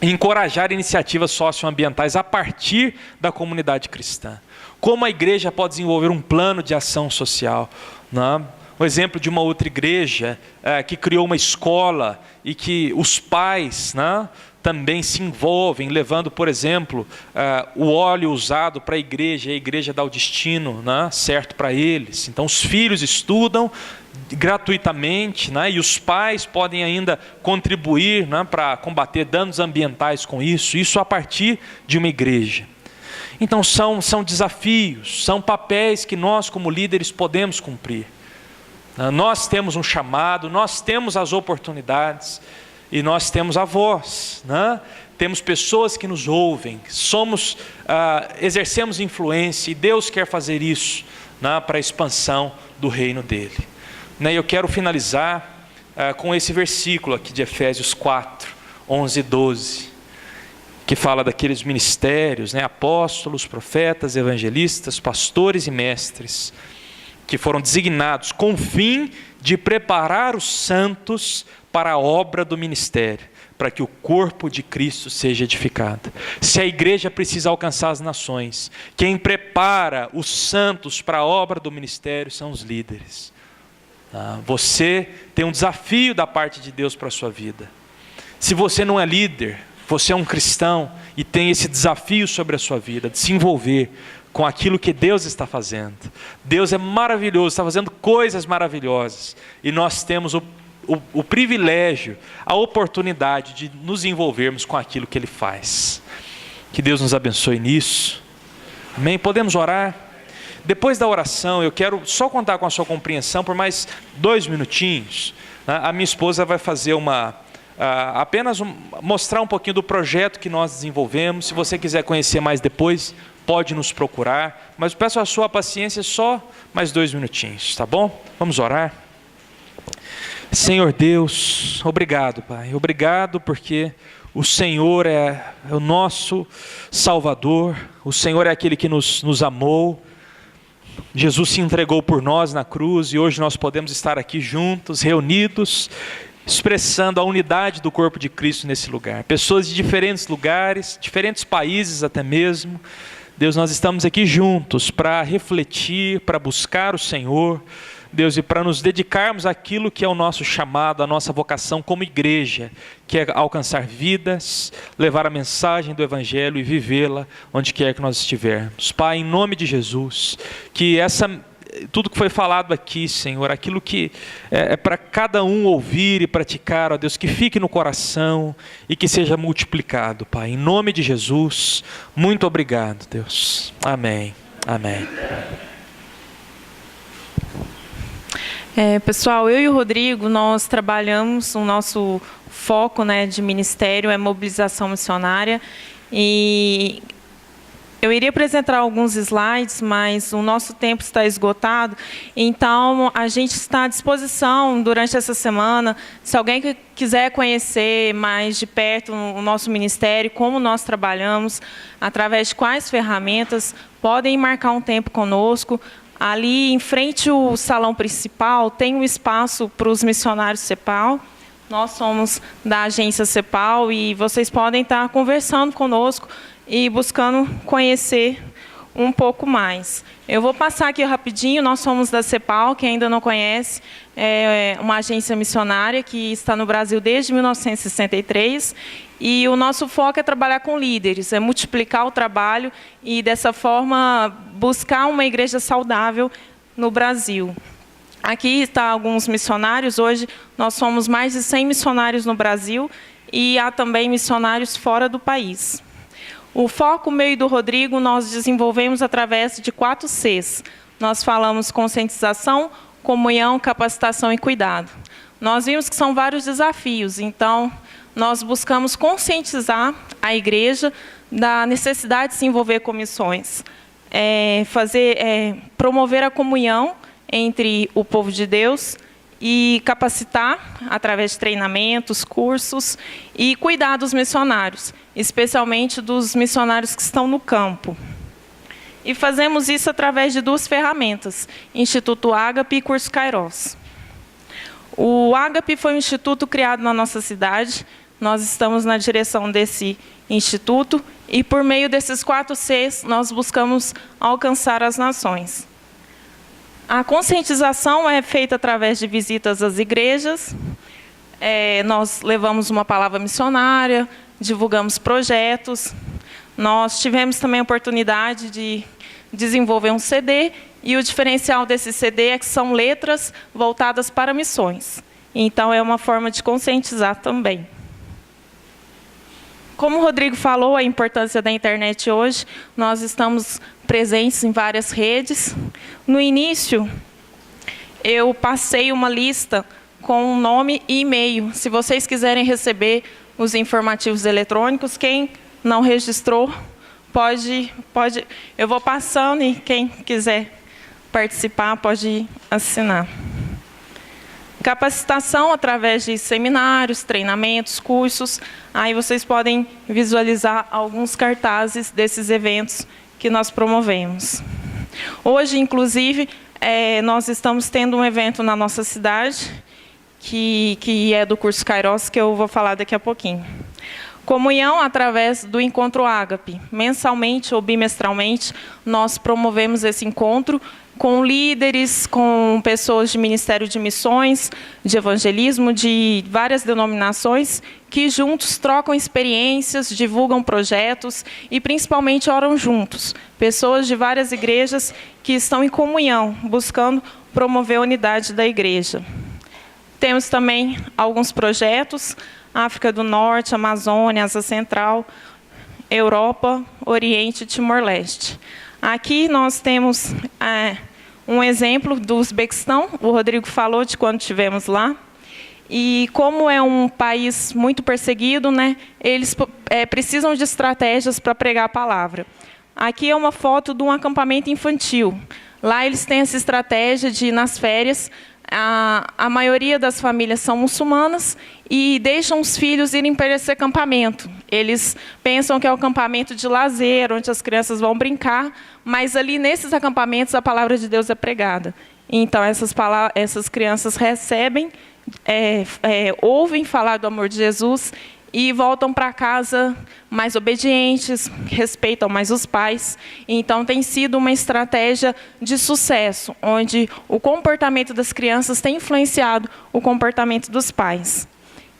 Speaker 1: Encorajar iniciativas socioambientais a partir da comunidade cristã. Como a igreja pode desenvolver um plano de ação social, né? Um exemplo de uma outra igreja que criou uma escola e que os pais, né, também se envolvem, levando, por exemplo, o óleo usado para a igreja dá o destino, né, certo para eles. Então os filhos estudam gratuitamente, né, e os pais podem ainda contribuir, né, para combater danos ambientais com isso a partir de uma igreja. Então são desafios, são papéis que nós como líderes podemos cumprir. Nós temos um chamado, nós temos as oportunidades e nós temos a voz, né? Temos pessoas que nos ouvem, exercemos influência e Deus quer fazer isso, né, para a expansão do reino dele. E eu quero finalizar com esse versículo aqui de Efésios 4, 11 e 12, que fala daqueles ministérios, né, apóstolos, profetas, evangelistas, pastores e mestres, que foram designados com o fim de preparar os santos para a obra do ministério, para que o corpo de Cristo seja edificado. Se a igreja precisa alcançar as nações, quem prepara os santos para a obra do ministério são os líderes. Você tem um desafio da parte de Deus para a sua vida. Se você não é líder, você é um cristão e tem esse desafio sobre a sua vida, de se envolver com aquilo que Deus está fazendo. Deus é maravilhoso, está fazendo coisas maravilhosas. E nós temos o privilégio, a oportunidade de nos envolvermos com aquilo que Ele faz. Que Deus nos abençoe nisso. Amém? Podemos orar? Depois da oração, eu quero só contar com a sua compreensão por mais 2 minutinhos. A minha esposa vai fazer mostrar um pouquinho do projeto que nós desenvolvemos. Se você quiser conhecer mais depois, pode nos procurar. Mas peço a sua paciência só mais 2 minutinhos, tá bom? Vamos orar. Senhor Deus, obrigado, Pai. Obrigado porque o Senhor é o nosso Salvador. O Senhor é aquele que nos amou. Jesus se entregou por nós na cruz e hoje nós podemos estar aqui juntos, reunidos, expressando a unidade do corpo de Cristo nesse lugar. Pessoas de diferentes lugares, diferentes países até mesmo. Deus, nós estamos aqui juntos para refletir, para buscar o Senhor, Deus, e para nos dedicarmos àquilo que é o nosso chamado, a nossa vocação como igreja, que é alcançar vidas, levar a mensagem do Evangelho e vivê-la onde quer que nós estivermos. Pai, em nome de Jesus, que tudo que foi falado aqui, Senhor, aquilo que é para cada um ouvir e praticar, ó Deus, que fique no coração e que seja multiplicado, Pai. Em nome de Jesus, muito obrigado, Deus. Amém. Amém.
Speaker 4: Pessoal, eu e o Rodrigo, nós trabalhamos, o nosso foco, né, de ministério é mobilização missionária, e eu iria apresentar alguns slides, mas o nosso tempo está esgotado, então a gente está à disposição durante essa semana, se alguém quiser conhecer mais de perto o nosso ministério, como nós trabalhamos, através de quais ferramentas, podem marcar um tempo conosco. Ali em frente ao salão principal tem um espaço para os missionários CEPAL. Nós somos da agência CEPAL e vocês podem estar conversando conosco e buscando conhecer um pouco mais. Eu vou passar aqui rapidinho, nós somos da CEPAL, quem ainda não conhece, é uma agência missionária que está no Brasil desde 1963, e o nosso foco é trabalhar com líderes, é multiplicar o trabalho e, dessa forma, buscar uma igreja saudável no Brasil. Aqui estão alguns missionários, hoje nós somos mais de 100 missionários no Brasil e há também missionários fora do país. O foco, meu e do Rodrigo, nós desenvolvemos através de 4 Cs. Nós falamos conscientização, comunhão, capacitação e cuidado. Nós vimos que são vários desafios, então nós buscamos conscientizar a igreja da necessidade de se envolver com missões, promover a comunhão entre o povo de Deus e capacitar através de treinamentos, cursos e cuidar dos missionários, especialmente dos missionários que estão no campo. E fazemos isso através de 2 ferramentas, Instituto Ágape e Curso Kairos. O Ágape foi um instituto criado na nossa cidade, nós estamos na direção desse instituto e por meio desses 4 Cs nós buscamos alcançar as nações. A conscientização é feita através de visitas às igrejas, nós levamos uma palavra missionária, divulgamos projetos, nós tivemos também a oportunidade de desenvolver um CD, e o diferencial desse CD é que são letras voltadas para missões. Então, é uma forma de conscientizar também. Como o Rodrigo falou, a importância da internet hoje, nós estamos presentes em várias redes. No início, eu passei uma lista com nome e e-mail. Se vocês quiserem receber os informativos eletrônicos, quem não registrou, pode. Eu vou passando e quem quiser participar pode assinar. Capacitação através de seminários, treinamentos, cursos. Aí vocês podem visualizar alguns cartazes desses eventos que nós promovemos. Hoje, inclusive, nós estamos tendo um evento na nossa cidade, que é do curso Kairos, que eu vou falar daqui a pouquinho. Comunhão através do Encontro Ágape. Mensalmente ou bimestralmente, nós promovemos esse encontro com líderes, com pessoas de Ministério de Missões, de Evangelismo, de várias denominações, que juntos trocam experiências, divulgam projetos e principalmente oram juntos. Pessoas de várias igrejas que estão em comunhão, buscando promover a unidade da igreja. Temos também alguns projetos: África do Norte, Amazônia, Ásia Central, Europa, Oriente e Timor-Leste. Aqui nós temos um exemplo do Uzbequistão. O Rodrigo falou de quando estivemos lá. E como é um país muito perseguido, né, eles precisam de estratégias para pregar a palavra. Aqui é uma foto de um acampamento infantil. Lá eles têm essa estratégia de, nas férias, a maioria das famílias são muçulmanas e deixam os filhos irem para esse acampamento. Eles pensam que é um acampamento de lazer, onde as crianças vão brincar, mas ali nesses acampamentos a palavra de Deus é pregada. Então essas crianças recebem, ouvem falar do amor de Jesus e voltam para casa mais obedientes, respeitam mais os pais. Então, tem sido uma estratégia de sucesso, onde o comportamento das crianças tem influenciado o comportamento dos pais.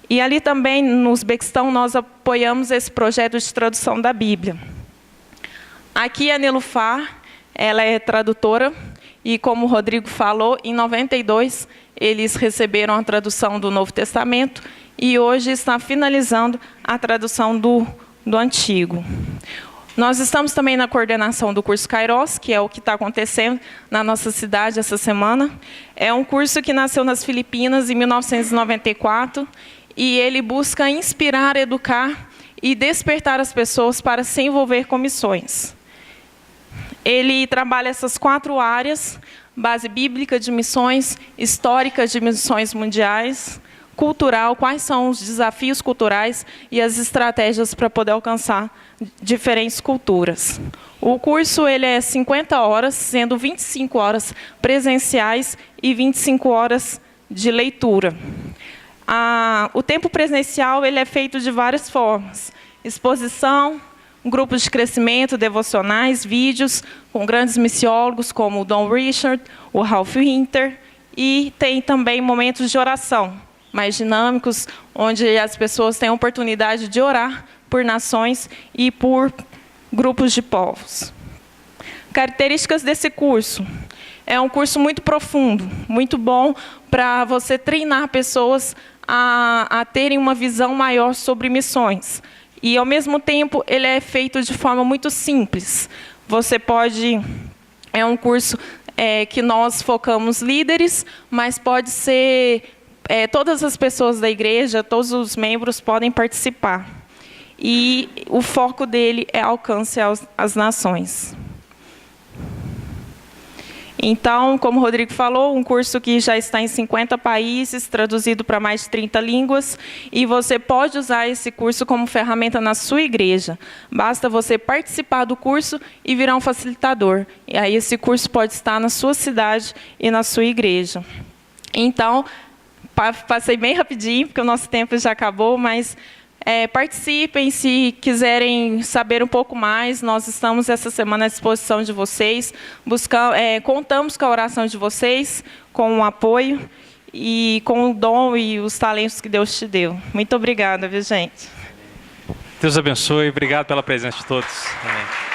Speaker 4: E ali também, no Uzbequistão, nós apoiamos esse projeto de tradução da Bíblia. Aqui a Nelufar, ela é tradutora, e como o Rodrigo falou, em 92, eles receberam a tradução do Novo Testamento, e hoje está finalizando a tradução do Antigo. Nós estamos também na coordenação do curso Kairos, que é o que está acontecendo na nossa cidade essa semana. É um curso que nasceu nas Filipinas em 1994, e ele busca inspirar, educar e despertar as pessoas para se envolver com missões. Ele trabalha essas 4 áreas: base bíblica de missões, histórica de missões mundiais, cultural, quais são os desafios culturais e as estratégias para poder alcançar diferentes culturas. O curso ele é 50 horas, sendo 25 horas presenciais e 25 horas de leitura. O tempo presencial ele é feito de várias formas: exposição, grupos de crescimento, devocionais, vídeos com grandes missiólogos como o Don Richard, o Ralph Winter, e tem também momentos de oração mais dinâmicos, onde as pessoas têm a oportunidade de orar por nações e por grupos de povos. Características desse curso: é um curso muito profundo, muito bom para você treinar pessoas a terem uma visão maior sobre missões. E, ao mesmo tempo, ele é feito de forma muito simples. É um curso que nós focamos líderes, mas pode ser todas as pessoas da igreja, todos os membros podem participar. E o foco dele é alcance às nações. Então, como o Rodrigo falou, um curso que já está em 50 países, traduzido para mais de 30 línguas, e você pode usar esse curso como ferramenta na sua igreja. Basta você participar do curso e virar um facilitador. E aí esse curso pode estar na sua cidade e na sua igreja. Então, passei bem rapidinho, porque o nosso tempo já acabou, mas participem. Se quiserem saber um pouco mais, nós estamos essa semana à disposição de vocês. Contamos com a oração de vocês, com o apoio e com o dom e os talentos que Deus te deu. Muito obrigada, viu, gente?
Speaker 1: Deus abençoe. Obrigado pela presença de todos. Amém.